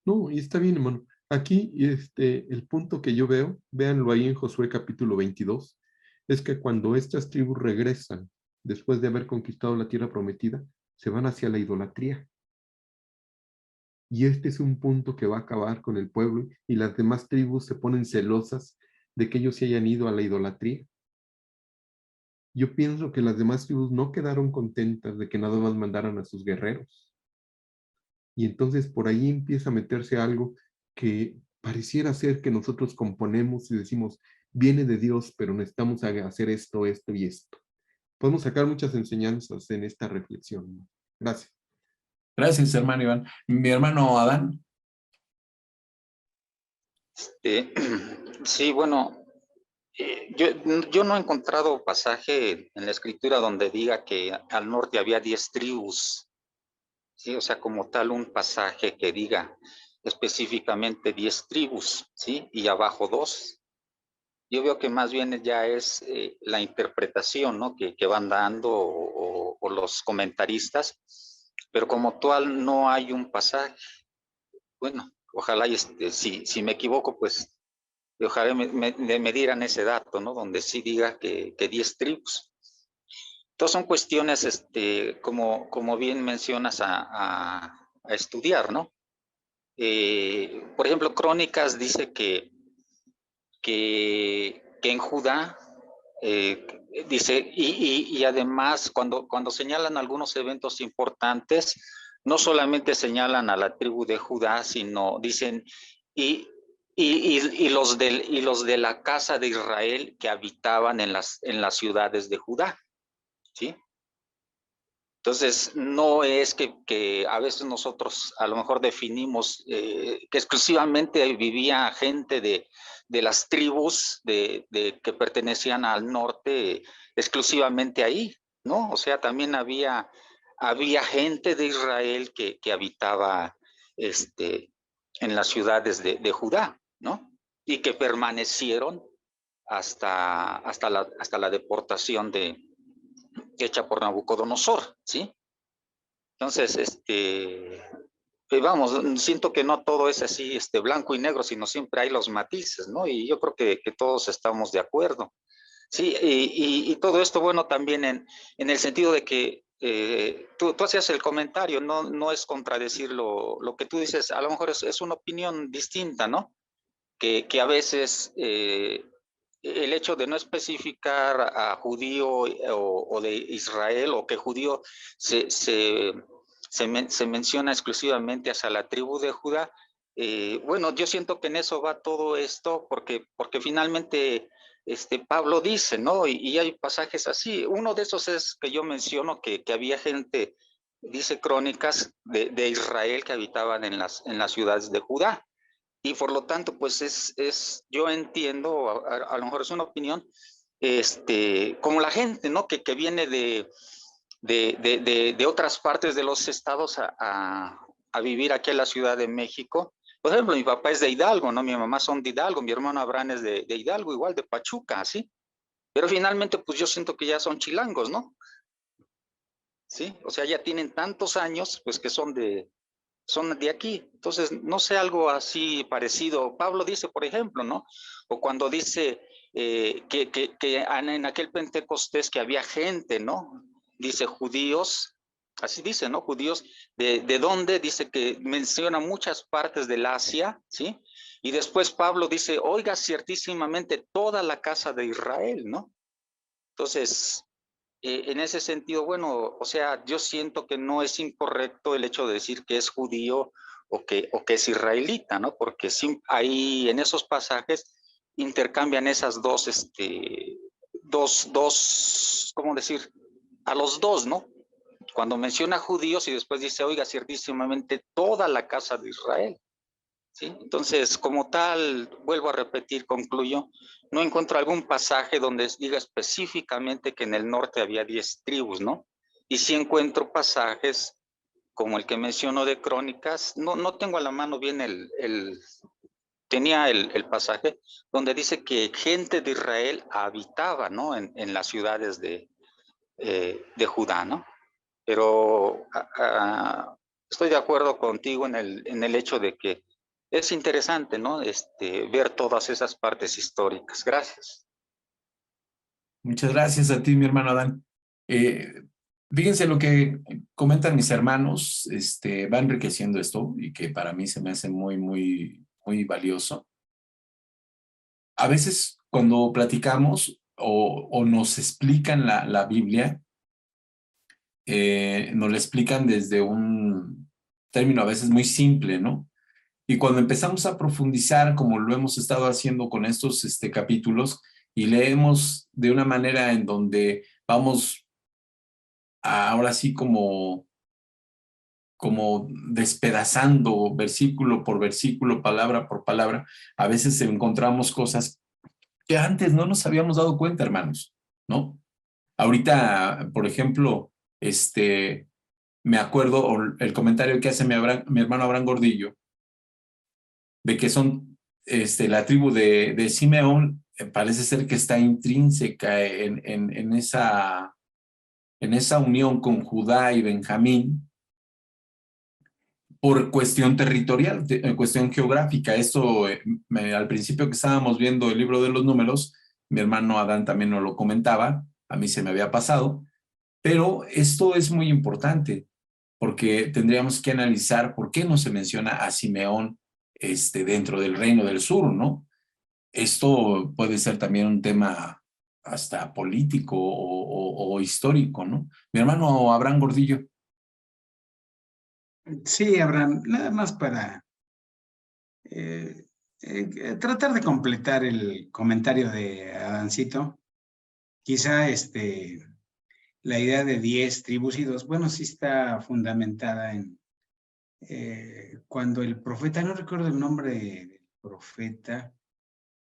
No, y está bien, hermano. Aquí, el punto que yo veo, véanlo ahí en Josué capítulo 22, es que cuando estas tribus regresan, después de haber conquistado la tierra prometida, se van hacia la idolatría. Y este es un punto que va a acabar con el pueblo y las demás tribus se ponen celosas de que ellos se hayan ido a la idolatría. Yo pienso que las demás tribus no quedaron contentas de que nada más mandaran a sus guerreros. Y entonces por ahí empieza a meterse algo que pareciera ser que nosotros componemos y decimos, viene de Dios, pero necesitamos hacer esto, esto y esto. Podemos sacar muchas enseñanzas en esta reflexión. Gracias. Gracias, hermano Iván. Mi hermano Adán. Sí, bueno, yo no he encontrado pasaje en la escritura donde diga que al norte había 10 tribus, ¿sí? O sea, como tal un pasaje que diga específicamente 10 tribus, ¿sí? Y abajo 2. Yo veo que más bien ya es la interpretación, ¿no? Que van dando o los comentaristas, pero como tal no hay un pasaje. Bueno, ojalá, si me equivoco, pues ojalá me dieran ese dato, ¿no? Donde sí diga que 10 tribus. Entonces son cuestiones, como bien mencionas, a estudiar, ¿no? Por ejemplo, Crónicas dice que en Judá, dice, y además cuando señalan algunos eventos importantes, no solamente señalan a la tribu de Judá, sino dicen, y los de la casa de Israel que habitaban en las ciudades de Judá, ¿sí? Entonces, no es que a veces nosotros a lo mejor definimos que exclusivamente vivía gente de las tribus que pertenecían al norte exclusivamente ahí, ¿no? O sea, también había gente de Israel que habitaba en las ciudades de Judá, ¿no? Y que permanecieron hasta la deportación hecha por Nabucodonosor, ¿sí? Entonces, vamos, siento que no todo es así, blanco y negro, sino siempre hay los matices, ¿no? Y yo creo que todos estamos de acuerdo. Sí, y todo esto, bueno, también en el sentido de que tú hacías el comentario, no es contradecir lo que tú dices, a lo mejor es una opinión distinta, ¿no? Que a veces el hecho de no especificar a judío o de Israel, o que judío se menciona exclusivamente hacia la tribu de Judá, bueno, yo siento que en eso va todo esto, porque finalmente Pablo dice, ¿no? Y hay pasajes así. Uno de esos es que yo menciono que había gente, dice Crónicas, de Israel que habitaban en las ciudades de Judá. Y por lo tanto, pues yo entiendo, a lo mejor es una opinión, como la gente, ¿no? Que viene de otras partes de los estados a vivir aquí en la Ciudad de México. Por ejemplo, mi papá es de Hidalgo, ¿no? Mi mamá son de Hidalgo, mi hermano Abraham es de Hidalgo, igual de Pachuca, ¿sí? Pero finalmente, pues yo siento que ya son chilangos, ¿no? ¿Sí? O sea, ya tienen tantos años, pues que son de aquí. Entonces, no sé, algo así parecido. Pablo dice, por ejemplo, ¿no? O cuando dice que en aquel Pentecostés que había gente, ¿no? Dice judíos, así dice, ¿no? Judíos, ¿de dónde? Dice que menciona muchas partes del Asia, ¿sí? Y después Pablo dice, oiga, ciertísimamente toda la casa de Israel, ¿no? Entonces, en ese sentido, bueno, o sea, yo siento que no es incorrecto el hecho de decir que es judío o que es israelita, ¿no? Porque ahí en esos pasajes intercambian esas ¿cómo decir? A los dos, ¿no? Cuando menciona judíos y después dice, oiga, ciertísimamente toda la casa de Israel. ¿Sí? Entonces, como tal, vuelvo a repetir, concluyo, no encuentro algún pasaje donde diga específicamente que en el norte había 10 tribus, ¿no? Y sí encuentro pasajes como el que menciono de Crónicas, no tengo a la mano bien tenía el pasaje, donde dice que gente de Israel habitaba, ¿no? En las ciudades de Judá, ¿no? pero estoy de acuerdo contigo en el hecho de que es interesante, ¿no? Ver todas esas partes históricas. Gracias. Muchas gracias a ti, mi hermano Adán. Fíjense lo que comentan mis hermanos, va enriqueciendo esto y que para mí se me hace muy, muy, muy valioso. A veces cuando platicamos o nos explican la Biblia, nos la explican desde un término a veces muy simple, ¿no? Y cuando empezamos a profundizar, como lo hemos estado haciendo con estos capítulos, y leemos de una manera en donde vamos ahora sí como despedazando versículo por versículo, palabra por palabra, a veces encontramos cosas que antes no nos habíamos dado cuenta, hermanos, ¿no? Ahorita, por ejemplo, me acuerdo el comentario que hace mi hermano Abraham Gordillo, de que son la tribu de Simeón, parece ser que está intrínseca en esa unión con Judá y Benjamín por cuestión territorial, cuestión geográfica. Esto, al principio que estábamos viendo el libro de los números, mi hermano Adán también nos lo comentaba, a mí se me había pasado, pero esto es muy importante, porque tendríamos que analizar por qué no se menciona a Simeón dentro del Reino del Sur, ¿no? Esto puede ser también un tema hasta político o histórico, ¿no? Mi hermano Abraham Gordillo. Sí, Abraham, nada más para tratar de completar el comentario de Adancito. Quizá la idea de 10 tribus y 2, bueno, sí está fundamentada en cuando el profeta, no recuerdo el nombre del profeta,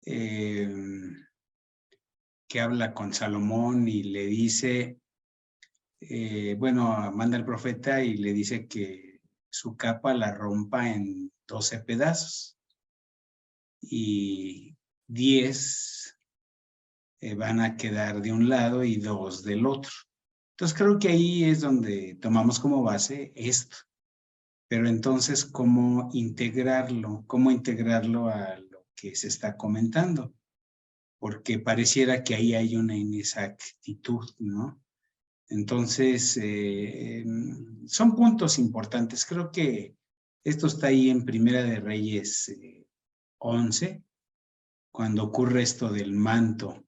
que habla con Salomón y le dice, bueno, manda al profeta y le dice que su capa la rompa en 12 pedazos y 10 van a quedar de un lado y 2 del otro. Entonces creo que ahí es donde tomamos como base esto. Pero entonces, ¿cómo integrarlo? ¿Cómo integrarlo a lo que se está comentando? Porque pareciera que ahí hay una inexactitud, ¿no? Entonces, son puntos importantes. Creo que esto está ahí en Primera de Reyes 11, cuando ocurre esto del manto.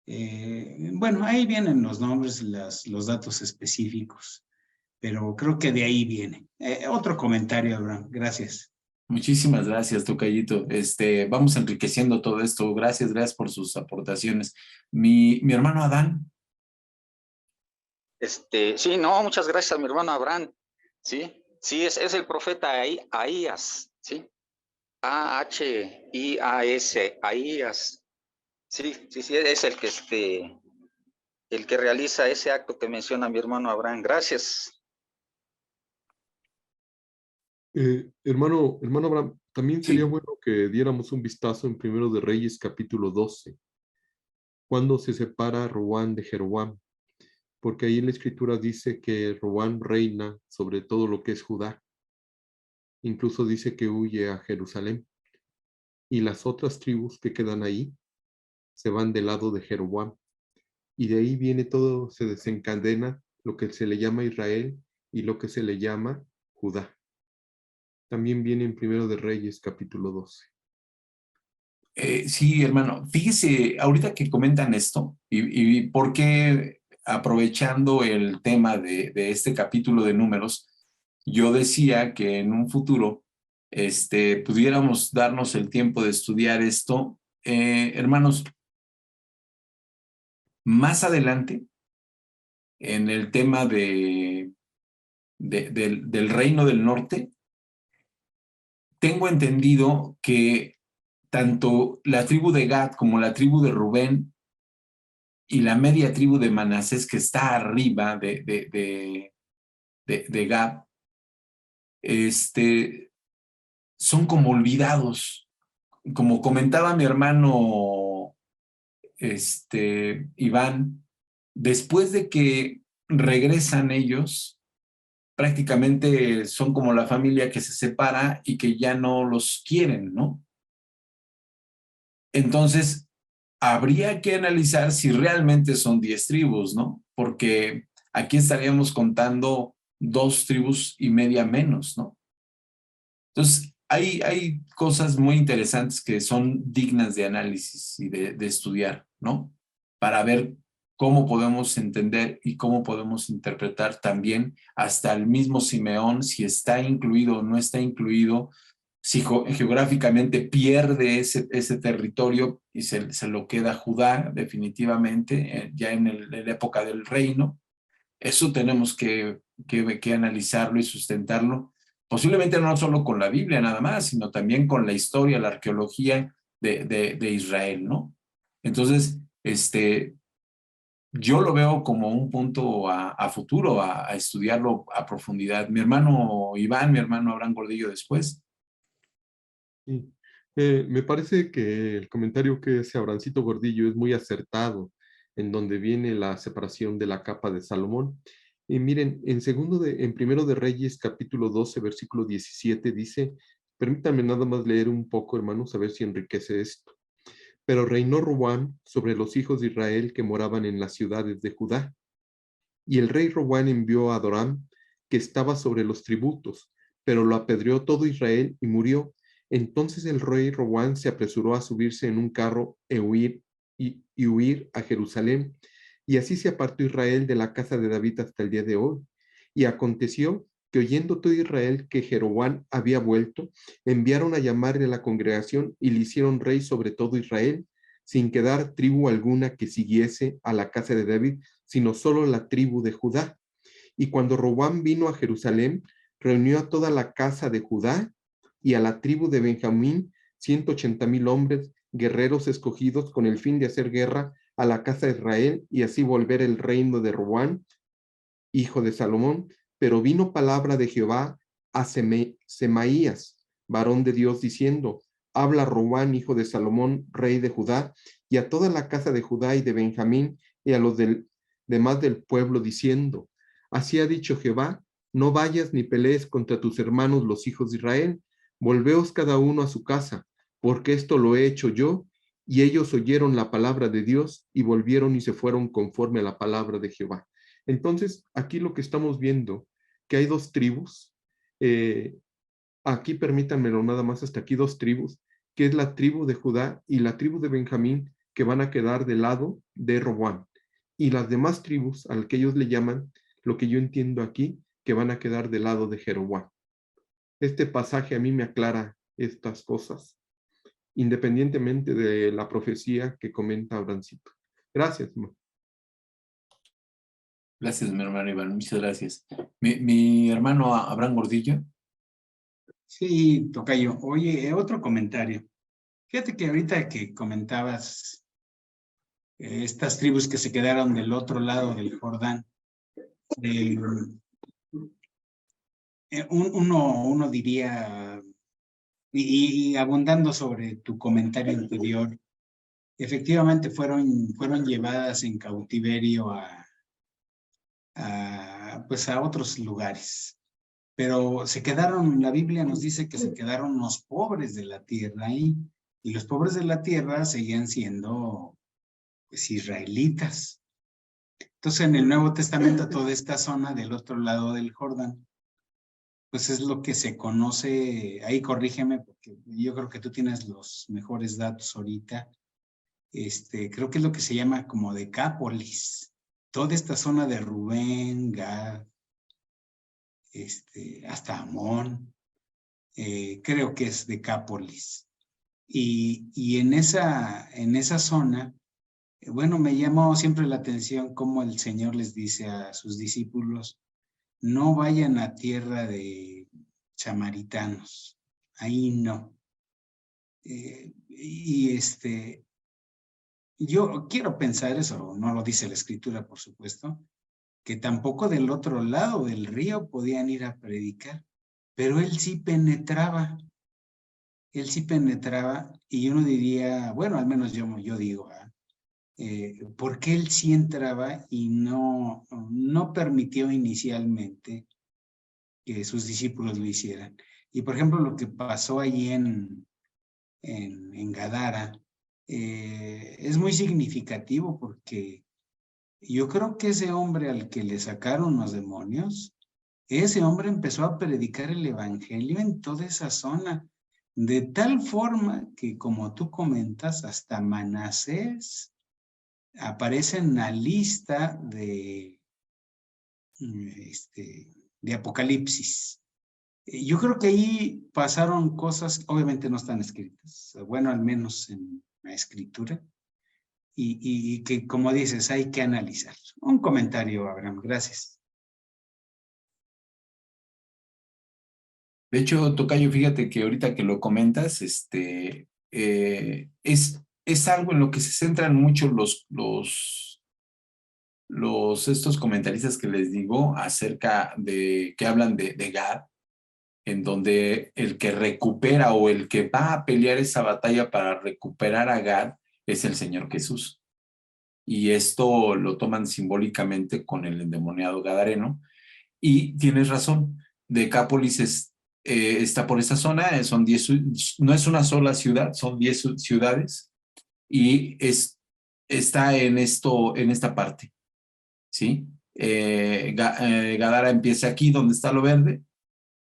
Bueno, ahí vienen los nombres, los datos específicos, pero creo que de ahí viene. Otro comentario, Abraham. Gracias. Muchísimas gracias, tocayito. Vamos enriqueciendo todo esto. Gracias por sus aportaciones. Mi hermano Adán. Sí, no, muchas gracias a mi hermano Abraham. Sí, sí, es el profeta Ahías, ¿sí? Ahías, Ahías. Sí, es el que realiza ese acto que menciona mi hermano Abraham. Gracias. Hermano Abraham, también sería Sí. bueno que diéramos un vistazo en Primero de Reyes, capítulo 12, cuando se separa Roboam de Jeroboam, porque ahí la escritura dice que Roboam reina sobre todo lo que es Judá. Incluso dice que huye a Jerusalén. Y las otras tribus que quedan ahí se van del lado de Jeroboam. Y de ahí viene todo, se desencadena lo que se le llama Israel y lo que se le llama Judá. También viene en Primero de Reyes, capítulo 12. Sí, hermano. Fíjese, ahorita que comentan esto, y por qué aprovechando el tema de este capítulo de números, yo decía que en un futuro pudiéramos darnos el tiempo de estudiar esto. Hermanos, más adelante, en el tema del Reino del Norte, tengo entendido que tanto la tribu de Gad como la tribu de Rubén y la media tribu de Manasés, que está arriba de Gad, son como olvidados. Como comentaba mi hermano Iván, después de que regresan ellos, prácticamente son como la familia que se separa y que ya no los quieren, ¿no? Entonces, habría que analizar si realmente son 10 tribus, ¿no? Porque aquí estaríamos contando 2 tribus y media menos, ¿no? Entonces, hay cosas muy interesantes que son dignas de análisis y de estudiar, ¿no? Para ver cómo podemos entender y cómo podemos interpretar también hasta el mismo Simeón, si está incluido o no está incluido, si geográficamente pierde ese territorio y se lo queda Judá definitivamente, ya en la época del reino. Eso tenemos que analizarlo y sustentarlo, posiblemente no solo con la Biblia nada más, sino también con la historia, la arqueología de Israel, ¿no? Entonces, yo lo veo como un punto a futuro, a estudiarlo a profundidad. Mi hermano Iván, mi hermano Abraham Gordillo después. Sí. Me parece que el comentario que hace Abrancito Gordillo es muy acertado, en donde viene la separación de la capa de Salomón. Y miren, en Primero de Reyes, capítulo 12, versículo 17, dice, permítanme nada más leer un poco, hermanos, a ver si enriquece esto. Pero reinó Roboam sobre los hijos de Israel que moraban en las ciudades de Judá. Y el rey Roboam envió a Adoram, que estaba sobre los tributos, pero lo apedreó todo Israel y murió. Entonces el rey Roboam se apresuró a subirse en un carro y huir a Jerusalén. Y así se apartó Israel de la casa de David hasta el día de hoy. Y aconteció que oyendo todo Israel que Jeroboam había vuelto, enviaron a llamarle a la congregación y le hicieron rey sobre todo Israel, sin quedar tribu alguna que siguiese a la casa de David, sino solo la tribu de Judá. Y cuando Roboam vino a Jerusalén, reunió a toda la casa de Judá y a la tribu de Benjamín, 180,000 hombres, guerreros escogidos con el fin de hacer guerra a la casa de Israel y así volver el reino de Roboam, hijo de Salomón. Pero vino palabra de Jehová a Semaías, varón de Dios, diciendo, habla Roboam, hijo de Salomón, rey de Judá, y a toda la casa de Judá y de Benjamín, y a los demás del pueblo, diciendo, así ha dicho Jehová, no vayas ni pelees contra tus hermanos los hijos de Israel, volveos cada uno a su casa, porque esto lo he hecho yo. Y ellos oyeron la palabra de Dios y volvieron y se fueron conforme a la palabra de Jehová. Entonces, aquí lo que estamos viendo, que hay 2 tribus, aquí permítanmelo nada más, hasta aquí 2 tribus, que es la tribu de Judá y la tribu de Benjamín, que van a quedar del lado de Roboam. Y las demás tribus, al que ellos le llaman, lo que yo entiendo aquí, que van a quedar del lado de Jeroboam. Este pasaje a mí me aclara estas cosas, independientemente de la profecía que comenta Abrancito. Gracias, hermano. Gracias, mi hermano Iván, muchas gracias. Mi hermano Abraham Gordillo. Sí, tocayo. Oye, otro comentario. Fíjate que ahorita que comentabas estas tribus que se quedaron del otro lado del Jordán, uno diría, y abundando sobre tu comentario anterior, efectivamente fueron llevadas en cautiverio pues a otros lugares. Pero se quedaron, la Biblia nos dice que se quedaron los pobres de la tierra ahí, y los pobres de la tierra seguían siendo pues israelitas. Entonces en el Nuevo Testamento toda esta zona del otro lado del Jordán, pues es lo que se conoce, ahí corrígeme porque yo creo que tú tienes los mejores datos ahorita, creo que es lo que se llama como Decápolis, toda esta zona de Rubén, Gad, hasta Amón, creo que es Decápolis. Y en esa zona, bueno, me llamó siempre la atención cómo el Señor les dice a sus discípulos, no vayan a tierra de samaritanos, ahí no. Yo quiero pensar eso, no lo dice la Escritura, por supuesto, que tampoco del otro lado del río podían ir a predicar, pero él sí penetraba y uno diría, bueno, al menos yo digo, ¿por qué él sí entraba y no permitió inicialmente que sus discípulos lo hicieran. Y por ejemplo, lo que pasó allí en Gadara es muy significativo porque yo creo que ese hombre al que le sacaron los demonios, ese hombre empezó a predicar el evangelio en toda esa zona, de tal forma que, como tú comentas, hasta Manasés aparece en la lista de Apocalipsis. Yo creo que ahí pasaron cosas, obviamente no están escritas, bueno, al menos en la escritura, y que, como dices, hay que analizar. Un comentario, Abraham, gracias. De hecho, tocayo, fíjate que ahorita que lo comentas, es algo en lo que se centran mucho estos comentaristas que les digo acerca de, que hablan de Gad, en donde el que recupera o el que va a pelear esa batalla para recuperar a Gad es el Señor Jesús. Y esto lo toman simbólicamente con el endemoniado gadareno. Y tienes razón, Decápolis está por esa zona, son 10, no es una sola ciudad, son 10 ciudades y está en esta parte, ¿sí? Gadara empieza aquí donde está lo verde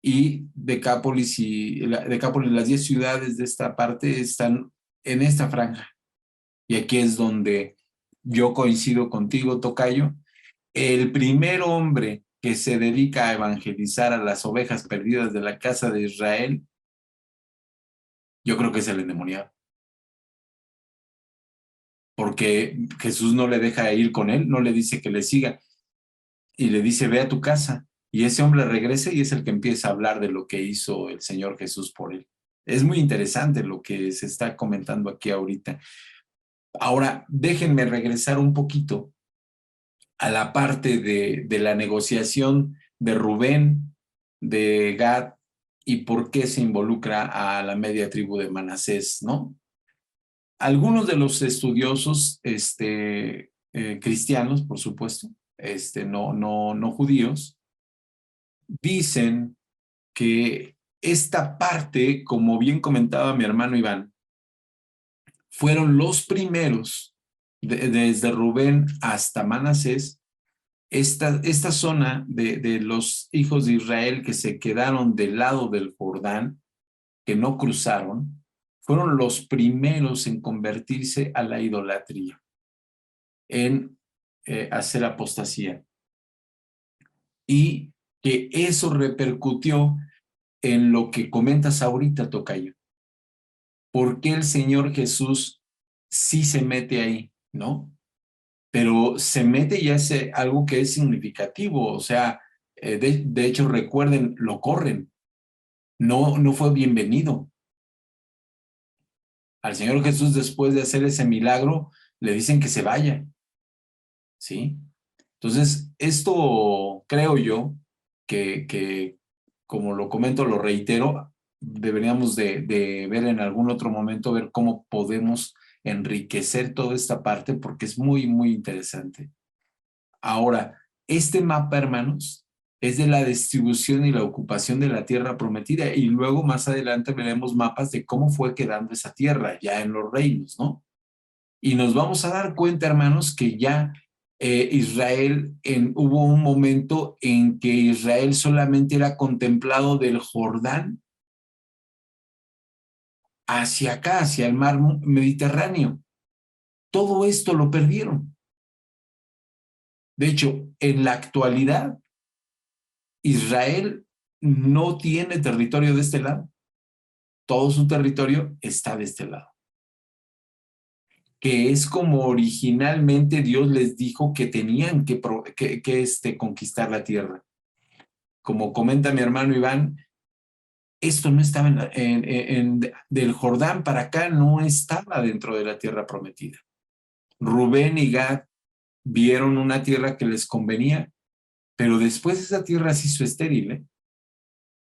y Decápolis, las 10 ciudades de esta parte están en esta franja. Y aquí es donde yo coincido contigo, tocayo. El primer hombre que se dedica a evangelizar a las ovejas perdidas de la casa de Israel, yo creo que es el endemoniado. Porque Jesús no le deja ir con él, no le dice que le siga, y le dice, ve a tu casa. Y ese hombre regresa y es el que empieza a hablar de lo que hizo el Señor Jesús por él. Es muy interesante lo que se está comentando aquí ahorita. Ahora, déjenme regresar un poquito a la parte de la negociación de Rubén, de Gad, y por qué se involucra a la media tribu de Manasés, ¿no? Algunos de los estudiosos cristianos, por supuesto, no judíos, dicen que esta parte, como bien comentaba mi hermano Iván, fueron los primeros, desde Rubén hasta Manasés, esta zona de los hijos de Israel que se quedaron del lado del Jordán, que no cruzaron, fueron los primeros en convertirse a la idolatría, en hacer apostasía. Y que eso repercutió en lo que comentas ahorita, tocayo. ¿Por qué el Señor Jesús sí se mete ahí, no? Pero se mete y hace algo que es significativo, o sea, de hecho, recuerden, lo corren, no fue bienvenido. Al Señor Jesús, después de hacer ese milagro, le dicen que se vaya, ¿sí? Entonces, esto creo yo que como lo comento, lo reitero, deberíamos de ver en algún otro momento, ver cómo podemos enriquecer toda esta parte, porque es muy, muy interesante. Ahora, este mapa, hermanos, es de la distribución y la ocupación de la tierra prometida, y luego más adelante veremos mapas de cómo fue quedando esa tierra ya en los reinos, ¿no? Y nos vamos a dar cuenta, hermanos, que ya Israel, hubo un momento en que Israel solamente era contemplado del Jordán hacia acá, hacia el mar Mediterráneo. Todo esto lo perdieron. De hecho, en la actualidad, Israel no tiene territorio de este lado. Todo su territorio está de este lado. Que es como originalmente Dios les dijo que tenían que conquistar la tierra. Como comenta mi hermano Iván, esto no estaba del Jordán para acá, no estaba dentro de la tierra prometida. Rubén y Gad vieron una tierra que les convenía, pero después esa tierra se hizo estéril, ¿eh?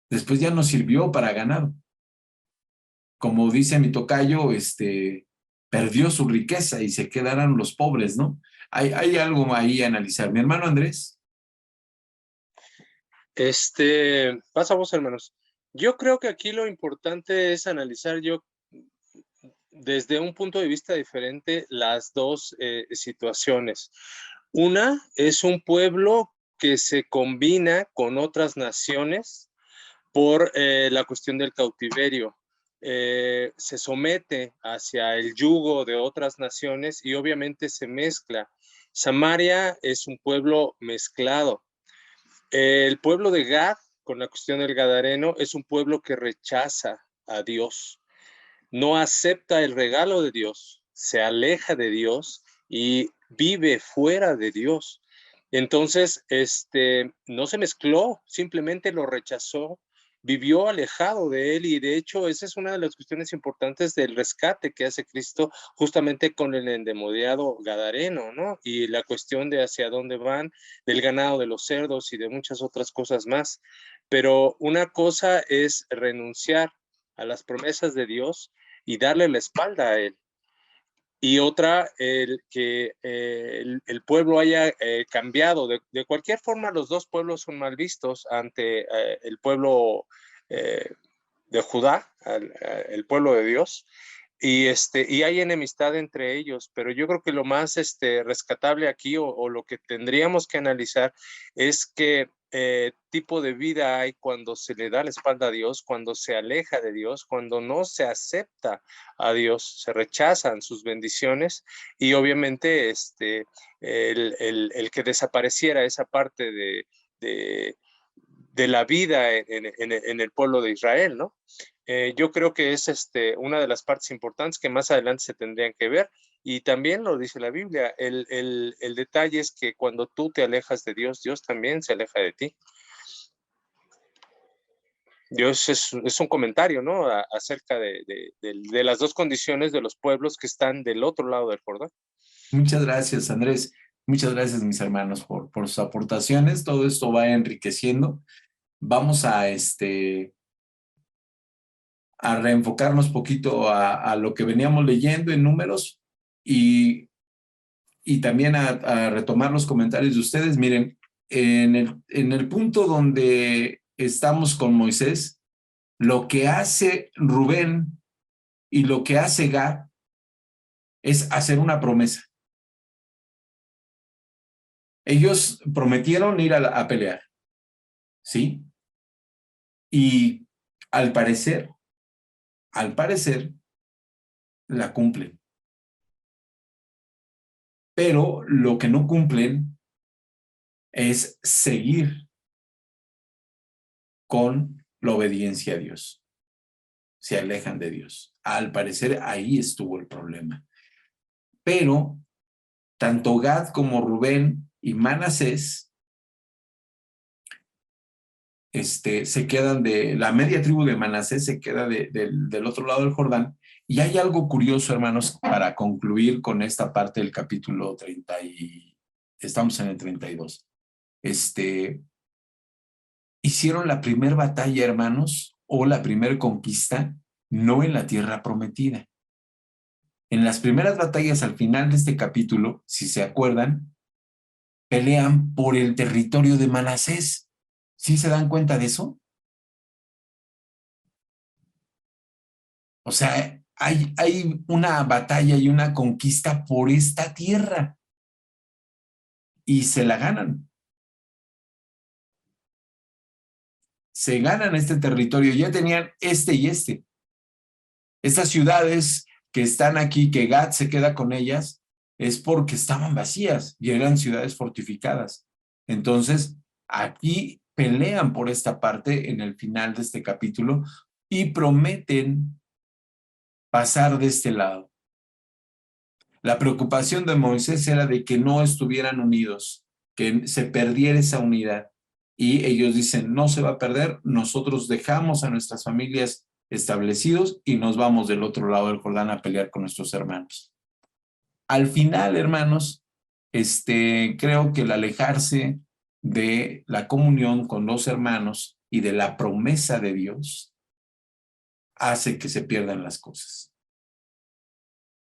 Después ya no sirvió para ganado. Como dice mi tocayo, perdió su riqueza y se quedaron los pobres, ¿no? Hay algo ahí a analizar. Mi hermano Andrés. Pasa vos, hermanos. Yo creo que aquí lo importante es analizar desde un punto de vista diferente las dos situaciones. Una es un pueblo que se combina con otras naciones por la cuestión del cautiverio. Se somete hacia el yugo de otras naciones y obviamente se mezcla. Samaria es un pueblo mezclado. El pueblo de Gad, con la cuestión del Gadareno, es un pueblo que rechaza a Dios, no acepta el regalo de Dios, se aleja de Dios y vive fuera de Dios. Entonces, no se mezcló, simplemente lo rechazó, vivió alejado de él y de hecho esa es una de las cuestiones importantes del rescate que hace Cristo justamente con el endemoniado gadareno, ¿no? Y la cuestión de hacia dónde van, del ganado de los cerdos y de muchas otras cosas más. Pero una cosa es renunciar a las promesas de Dios y darle la espalda a él. Y otra, que el pueblo haya cambiado. De cualquier forma, los dos pueblos son mal vistos ante el pueblo de Judá, el pueblo de Dios. Y hay enemistad entre ellos, pero yo creo que lo más rescatable aquí o lo que tendríamos que analizar es que tipo de vida hay cuando se le da la espalda a Dios, cuando se aleja de Dios, cuando no se acepta a Dios, se rechazan sus bendiciones y obviamente el que desapareciera esa parte de la vida en el pueblo de Israel, ¿no? Yo creo que es una de las partes importantes que más adelante se tendrían que ver y también lo dice la Biblia, el detalle es que cuando tú te alejas de Dios, Dios también se aleja de ti. Dios es un comentario, ¿no? Acerca de las dos condiciones de los pueblos que están del otro lado del Jordán. Muchas gracias, Andrés. Muchas gracias, mis hermanos, por sus aportaciones. Todo esto va enriqueciendo. Vamos a reenfocarnos poquito a lo que veníamos leyendo en Números y también a retomar los comentarios de ustedes. Miren, en el punto donde estamos con Moisés, lo que hace Rubén y lo que hace Gad es hacer una promesa. Ellos prometieron ir a pelear, ¿sí? Y al parecer, la cumplen. Pero lo que no cumplen es seguir con la obediencia a Dios. Se alejan de Dios. Al parecer, ahí estuvo el problema. Pero tanto Gad como Rubén y Manasés se quedan la media tribu de Manasés se queda del otro lado del Jordán. Y hay algo curioso, hermanos, para concluir con esta parte del capítulo 30 y estamos en el 32. Hicieron la primera batalla, hermanos, o la primera conquista, no en la tierra prometida. En las primeras batallas al final de este capítulo, si se acuerdan, pelean por el territorio de Manasés. ¿Sí se dan cuenta de eso? O sea, hay una batalla y una conquista por esta tierra y se la ganan. Se ganan este territorio. Ya tenían y este. Estas ciudades que están aquí, que Gad se queda con ellas, es porque estaban vacías y eran ciudades fortificadas. Entonces, aquí pelean por esta parte en el final de este capítulo y prometen pasar de este lado. La preocupación de Moisés era de que no estuvieran unidos, que se perdiera esa unidad. Y ellos dicen, no se va a perder, nosotros dejamos a nuestras familias establecidos y nos vamos del otro lado del Jordán a pelear con nuestros hermanos. Al final, hermanos, creo que el alejarse de la comunión con los hermanos y de la promesa de Dios hace que se pierdan las cosas.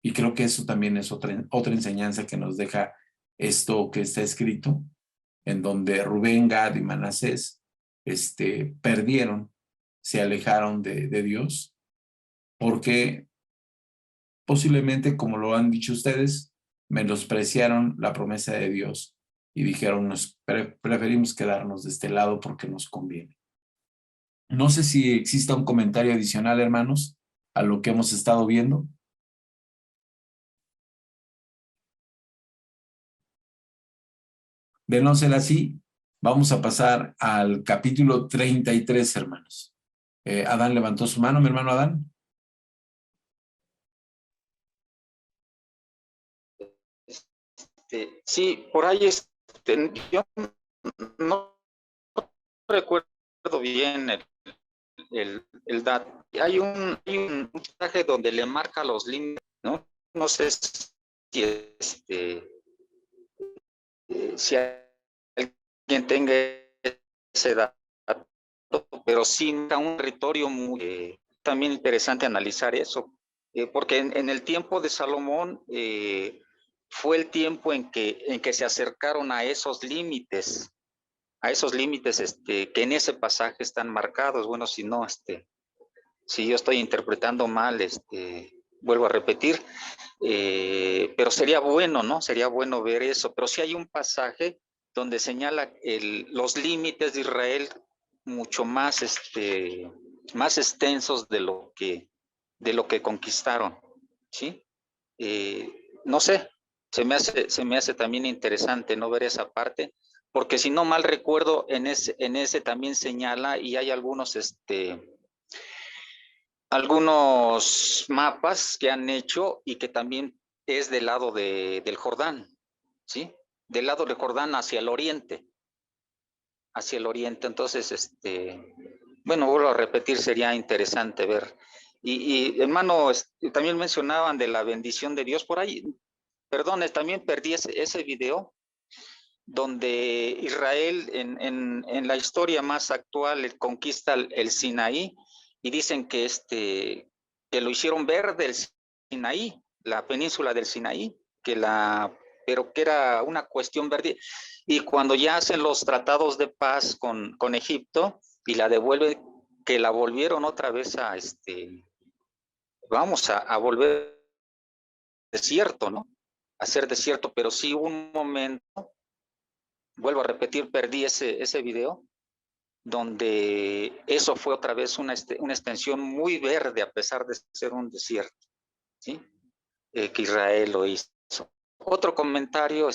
Y creo que eso también es otra enseñanza que nos deja esto que está escrito, en donde Rubén, Gad y Manasés perdieron, se alejaron de Dios, porque posiblemente, como lo han dicho ustedes, menospreciaron la promesa de Dios y dijeron, preferimos quedarnos de este lado porque nos conviene. No sé si exista un comentario adicional, hermanos, a lo que hemos estado viendo. De no ser así, vamos a pasar al capítulo 33, hermanos. Adán levantó su mano, mi hermano Adán. Sí, por ahí yo no recuerdo bien el dato. Hay un mensaje donde le marca los límites, ¿no? No sé si si alguien tenga ese dato, pero sí un territorio muy también interesante analizar eso, porque en el tiempo de Salomón fue el tiempo en que se acercaron a esos límites que en ese pasaje están marcados. Bueno, si no, si yo estoy interpretando mal, vuelvo a repetir, pero sería bueno, ¿no? Sería bueno ver eso, pero sí hay un pasaje donde señala los límites de Israel mucho más, más extensos de lo que conquistaron, ¿sí? No sé, se me hace también interesante no ver esa parte, porque si no mal recuerdo, en ese también señala, y hay algunos mapas que han hecho y que también es del lado del Jordán, ¿sí? Del lado del Jordán hacia el oriente. Entonces, bueno, vuelvo a repetir, sería interesante ver. Y hermano, también mencionaban de la bendición de Dios por ahí. Perdón, también perdí ese video donde Israel en la historia más actual conquista el Sinaí, y dicen que lo hicieron verde el Sinaí, la península del Sinaí, pero que era una cuestión verde. Y cuando ya hacen los tratados de paz con Egipto y la devuelven, que la volvieron otra vez a volver desierto, ¿no? A ser desierto, pero sí un momento, vuelvo a repetir, perdí ese video, donde eso fue otra vez una extensión muy verde a pesar de ser un desierto, ¿sí? Que Israel lo hizo. Otro comentario,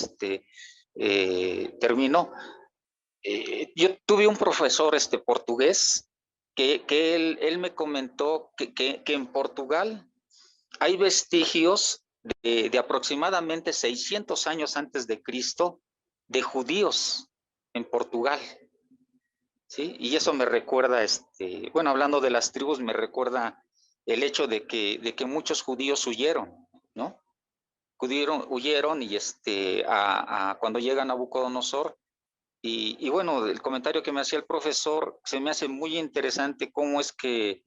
terminó. Yo tuve un profesor portugués que él me comentó que en Portugal hay vestigios de aproximadamente 600 años antes de Cristo de judíos en Portugal, ¿sí? Y eso me recuerda, bueno, hablando de las tribus, me recuerda el hecho de que muchos judíos huyeron, ¿no? Huyeron y cuando llegan a Nabucodonosor, y bueno, el comentario que me hacía el profesor se me hace muy interesante, cómo es que,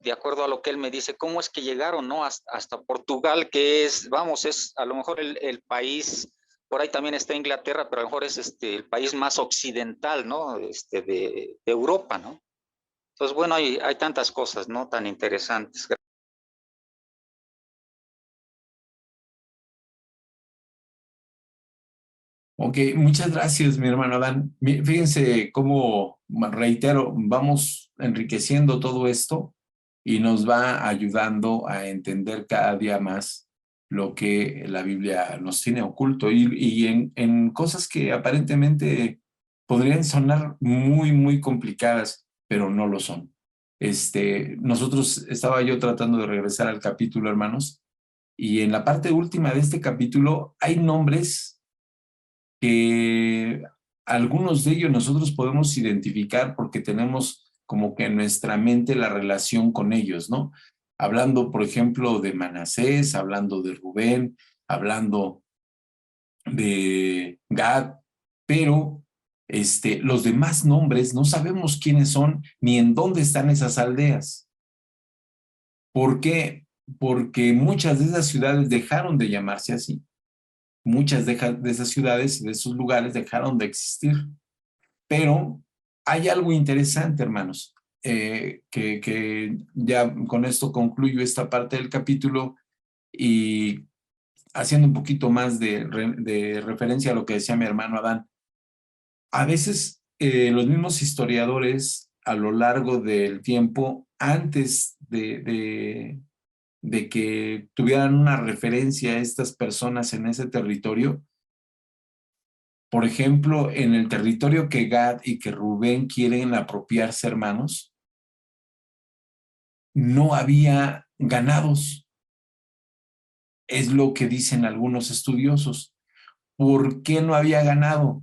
de acuerdo a lo que él me dice, cómo es que llegaron, ¿no? Hasta Portugal, que es a lo mejor el país, por ahí también está Inglaterra, pero a lo mejor es el país más occidental, ¿no? De Europa, ¿no? Entonces, bueno, hay tantas cosas, ¿no? Tan interesantes. Ok, muchas gracias, mi hermano Adán. Fíjense cómo, reitero, vamos enriqueciendo todo esto y nos va ayudando a entender cada día más lo que la Biblia nos tiene oculto y en cosas que aparentemente podrían sonar muy, muy complicadas, pero no lo son. Estaba yo tratando de regresar al capítulo, hermanos, y en la parte última de este capítulo hay nombres que algunos de ellos nosotros podemos identificar porque tenemos como que en nuestra mente la relación con ellos, ¿no? Hablando, por ejemplo, de Manasés, hablando de Rubén, hablando de Gad, pero los demás nombres no sabemos quiénes son ni en dónde están esas aldeas. ¿Por qué? Porque muchas de esas ciudades dejaron de llamarse así. Muchas de esas ciudades y de esos lugares dejaron de existir, pero hay algo interesante, hermanos, que ya con esto concluyo esta parte del capítulo y haciendo un poquito más de referencia a lo que decía mi hermano Adán. A veces los mismos historiadores a lo largo del tiempo, antes de que tuvieran una referencia a estas personas en ese territorio, por ejemplo, en el territorio que Gad y que Rubén quieren apropiarse, hermanos, no había ganados. Es lo que dicen algunos estudiosos. ¿Por qué no había ganado?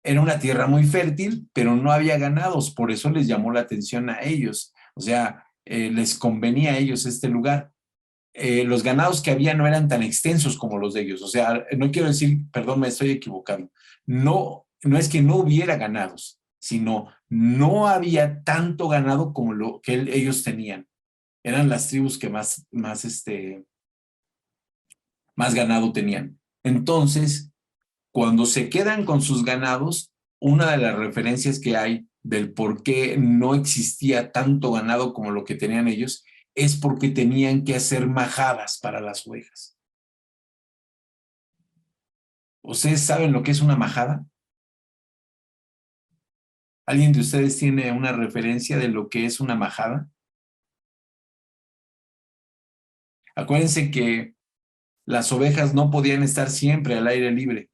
Era una tierra muy fértil, pero no había ganados, por eso les llamó la atención a ellos. O sea, les convenía a ellos este lugar. Los ganados que había no eran tan extensos como los de ellos. O sea, no quiero decir, perdón, me estoy equivocando. No es que no hubiera ganados, sino no había tanto ganado como lo que ellos tenían. Eran las tribus que más ganado tenían. Entonces, cuando se quedan con sus ganados, una de las referencias que hay del por qué no existía tanto ganado como lo que tenían ellos es porque tenían que hacer majadas para las ovejas. ¿Ustedes saben lo que es una majada? ¿Alguien de ustedes tiene una referencia de lo que es una majada? Acuérdense que las ovejas no podían estar siempre al aire libre.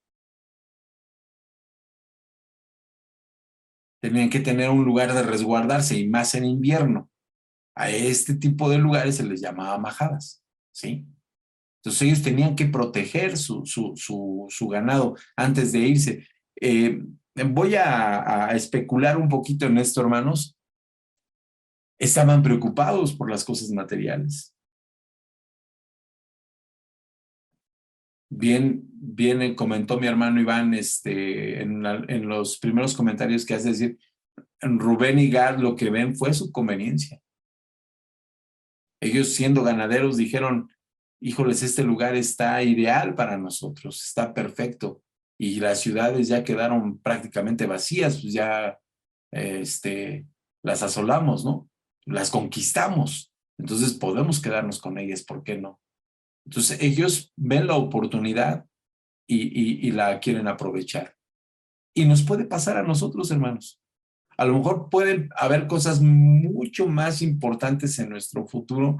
Tenían que tener un lugar de resguardarse, y más en invierno. A este tipo de lugares se les llamaba majadas, ¿sí? Entonces ellos tenían que proteger su ganado antes de irse. Voy a especular un poquito en esto, hermanos. Estaban preocupados por las cosas materiales. Bien comentó mi hermano Iván en los primeros comentarios que hace, decir, Rubén y Gad lo que ven fue su conveniencia. Ellos, siendo ganaderos, dijeron, híjoles, este lugar está ideal para nosotros, está perfecto. Y las ciudades ya quedaron prácticamente vacías, pues ya las asolamos, ¿no? Las conquistamos. Entonces podemos quedarnos con ellas, ¿por qué no? Entonces ellos ven la oportunidad y la quieren aprovechar. Y nos puede pasar a nosotros, hermanos. A lo mejor pueden haber cosas mucho más importantes en nuestro futuro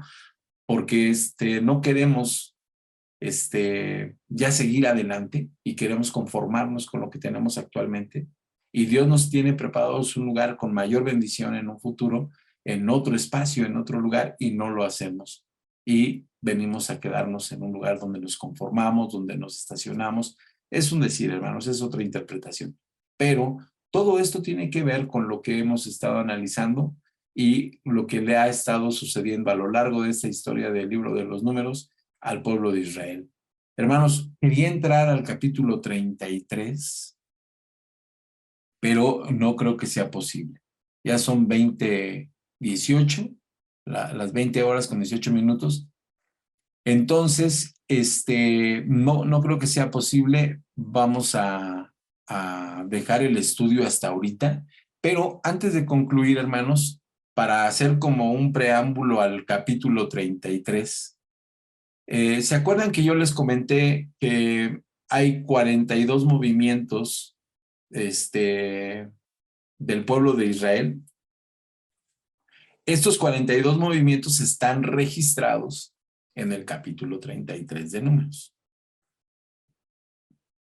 porque no queremos ya seguir adelante y queremos conformarnos con lo que tenemos actualmente. Y Dios nos tiene preparados un lugar con mayor bendición en un futuro, en otro espacio, en otro lugar, y no lo hacemos. Y venimos a quedarnos en un lugar donde nos conformamos, donde nos estacionamos. Es un decir, hermanos, es otra interpretación. Pero todo esto tiene que ver con lo que hemos estado analizando y lo que le ha estado sucediendo a lo largo de esta historia del libro de los Números al pueblo de Israel. Hermanos, quería entrar al capítulo 33, pero no creo que sea posible. Ya son 20:18, las 20 horas con 18 minutos. Entonces, no creo que sea posible. Vamos a dejar el estudio hasta ahorita, pero antes de concluir, hermanos, para hacer como un preámbulo al capítulo 33, ¿se acuerdan que yo les comenté que hay 42 movimientos del pueblo de Israel? Estos 42 movimientos están registrados en el capítulo 33 de Números.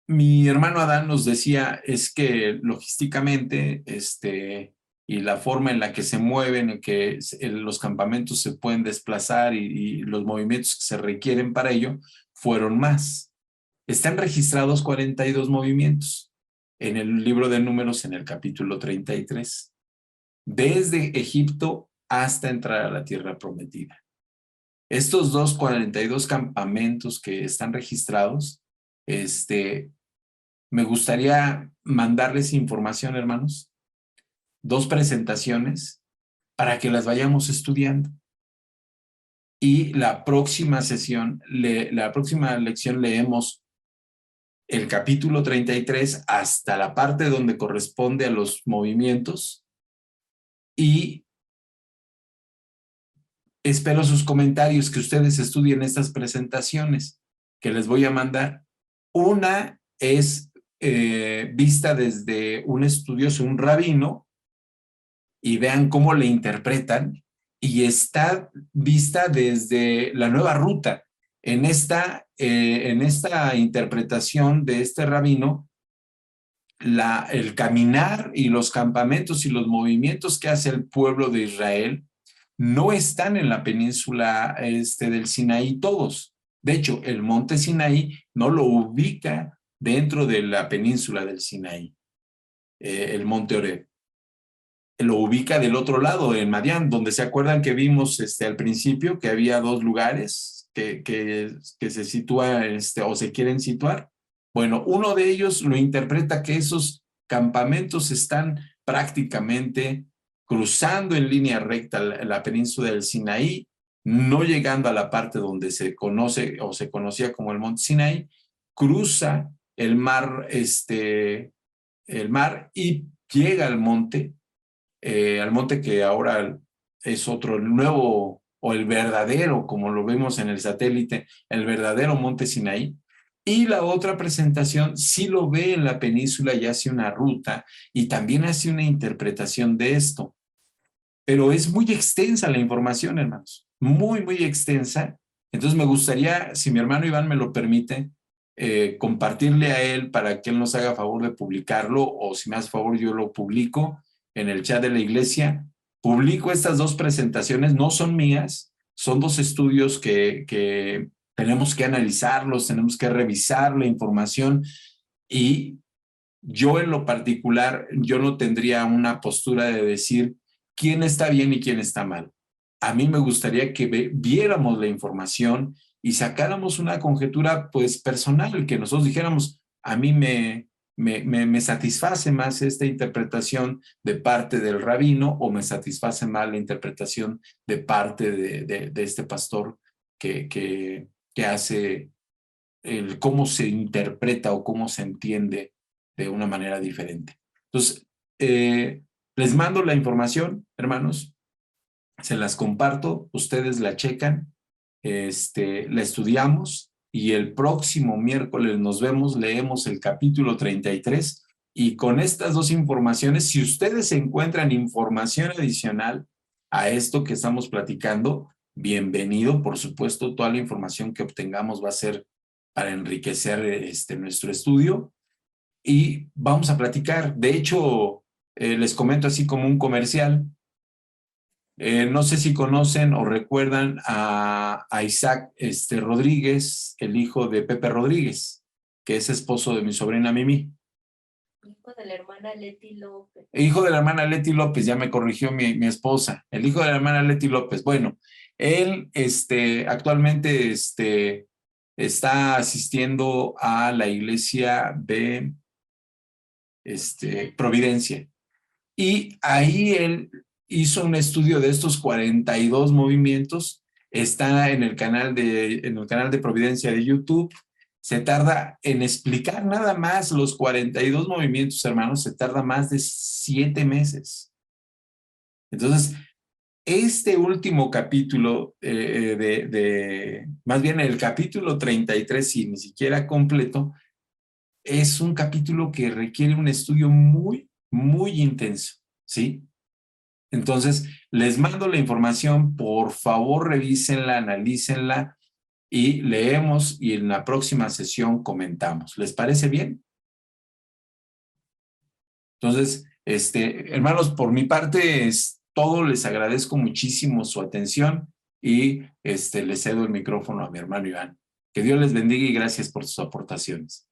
Mi hermano Adán nos decía es que logísticamente y la forma en la que se mueven, en que los campamentos se pueden desplazar y los movimientos que se requieren para ello fueron más. Están registrados 42 movimientos en el libro de Números, en el capítulo 33, desde Egipto hasta entrar a la tierra prometida. Estos 42 campamentos que están registrados, me gustaría mandarles información, hermanos, 2 presentaciones para que las vayamos estudiando. Y la próxima sesión, la próxima lección leemos el capítulo 33 hasta la parte donde corresponde a los movimientos y espero sus comentarios, que ustedes estudien estas presentaciones que les voy a mandar. Una es vista desde un estudioso, un rabino, y vean cómo le interpretan, y está vista desde la nueva ruta. En esta interpretación de este rabino, el caminar y los campamentos y los movimientos que hace el pueblo de Israel no están en la península del Sinaí todos. De hecho, el monte Sinaí no lo ubica dentro de la península del Sinaí, el monte Oreb. Lo ubica del otro lado, en Madián, donde se acuerdan que vimos al principio que había dos lugares que se sitúa o se quieren situar. Bueno, uno de ellos lo interpreta que esos campamentos están prácticamente cruzando en línea recta la península del Sinaí, no llegando a la parte donde se conoce o se conocía como el monte Sinaí, cruza el mar y llega al monte que ahora es otro, el nuevo o el verdadero, como lo vemos en el satélite, el verdadero monte Sinaí. Y la otra presentación sí lo ve en la península y hace una ruta y también hace una interpretación de esto. Pero es muy extensa la información, hermanos, muy, muy extensa. Entonces me gustaría, si mi hermano Iván me lo permite, compartirle a él para que él nos haga favor de publicarlo, o si me hace favor yo lo publico en el chat de la iglesia. Publico estas dos presentaciones, no son mías, son dos estudios que tenemos que analizarlos, tenemos que revisar la información, y yo en lo particular, yo no tendría una postura de decir quién está bien y quién está mal. A mí me gustaría que viéramos la información y sacáramos una conjetura pues personal, que nosotros dijéramos, a mí me satisface más esta interpretación de parte del rabino, o me satisface más la interpretación de parte de este pastor que hace cómo se interpreta o cómo se entiende de una manera diferente. Entonces, les mando la información, hermanos, se las comparto, ustedes la checan, la estudiamos, y el próximo miércoles nos vemos, leemos el capítulo 33, y con estas dos informaciones, si ustedes encuentran información adicional a esto que estamos platicando, bienvenido. Por supuesto, toda la información que obtengamos va a ser para enriquecer nuestro estudio, y vamos a platicar. De hecho, les comento así como un comercial. No sé si conocen o recuerdan a Isaac Rodríguez, el hijo de Pepe Rodríguez, que es esposo de mi sobrina Mimi. Hijo de la hermana Leti López. Hijo de la hermana Leti López, ya me corrigió mi esposa. El hijo de la hermana Leti López. Bueno, él actualmente está asistiendo a la iglesia de Providencia. Y ahí él hizo un estudio de estos 42 movimientos. Está en el canal de Providencia de YouTube. Se tarda en explicar nada más los 42 movimientos, hermanos, se tarda más de 7 meses. Entonces, este último capítulo, más bien el capítulo 33, y ni siquiera completo, es un capítulo que requiere un estudio muy, muy intenso, ¿sí? Entonces, les mando la información, por favor revísenla, analícenla, y leemos, y en la próxima sesión comentamos. ¿Les parece bien? Entonces, hermanos, por mi parte es todo. Les agradezco muchísimo su atención, y les cedo el micrófono a mi hermano Iván. Que Dios les bendiga y gracias por sus aportaciones.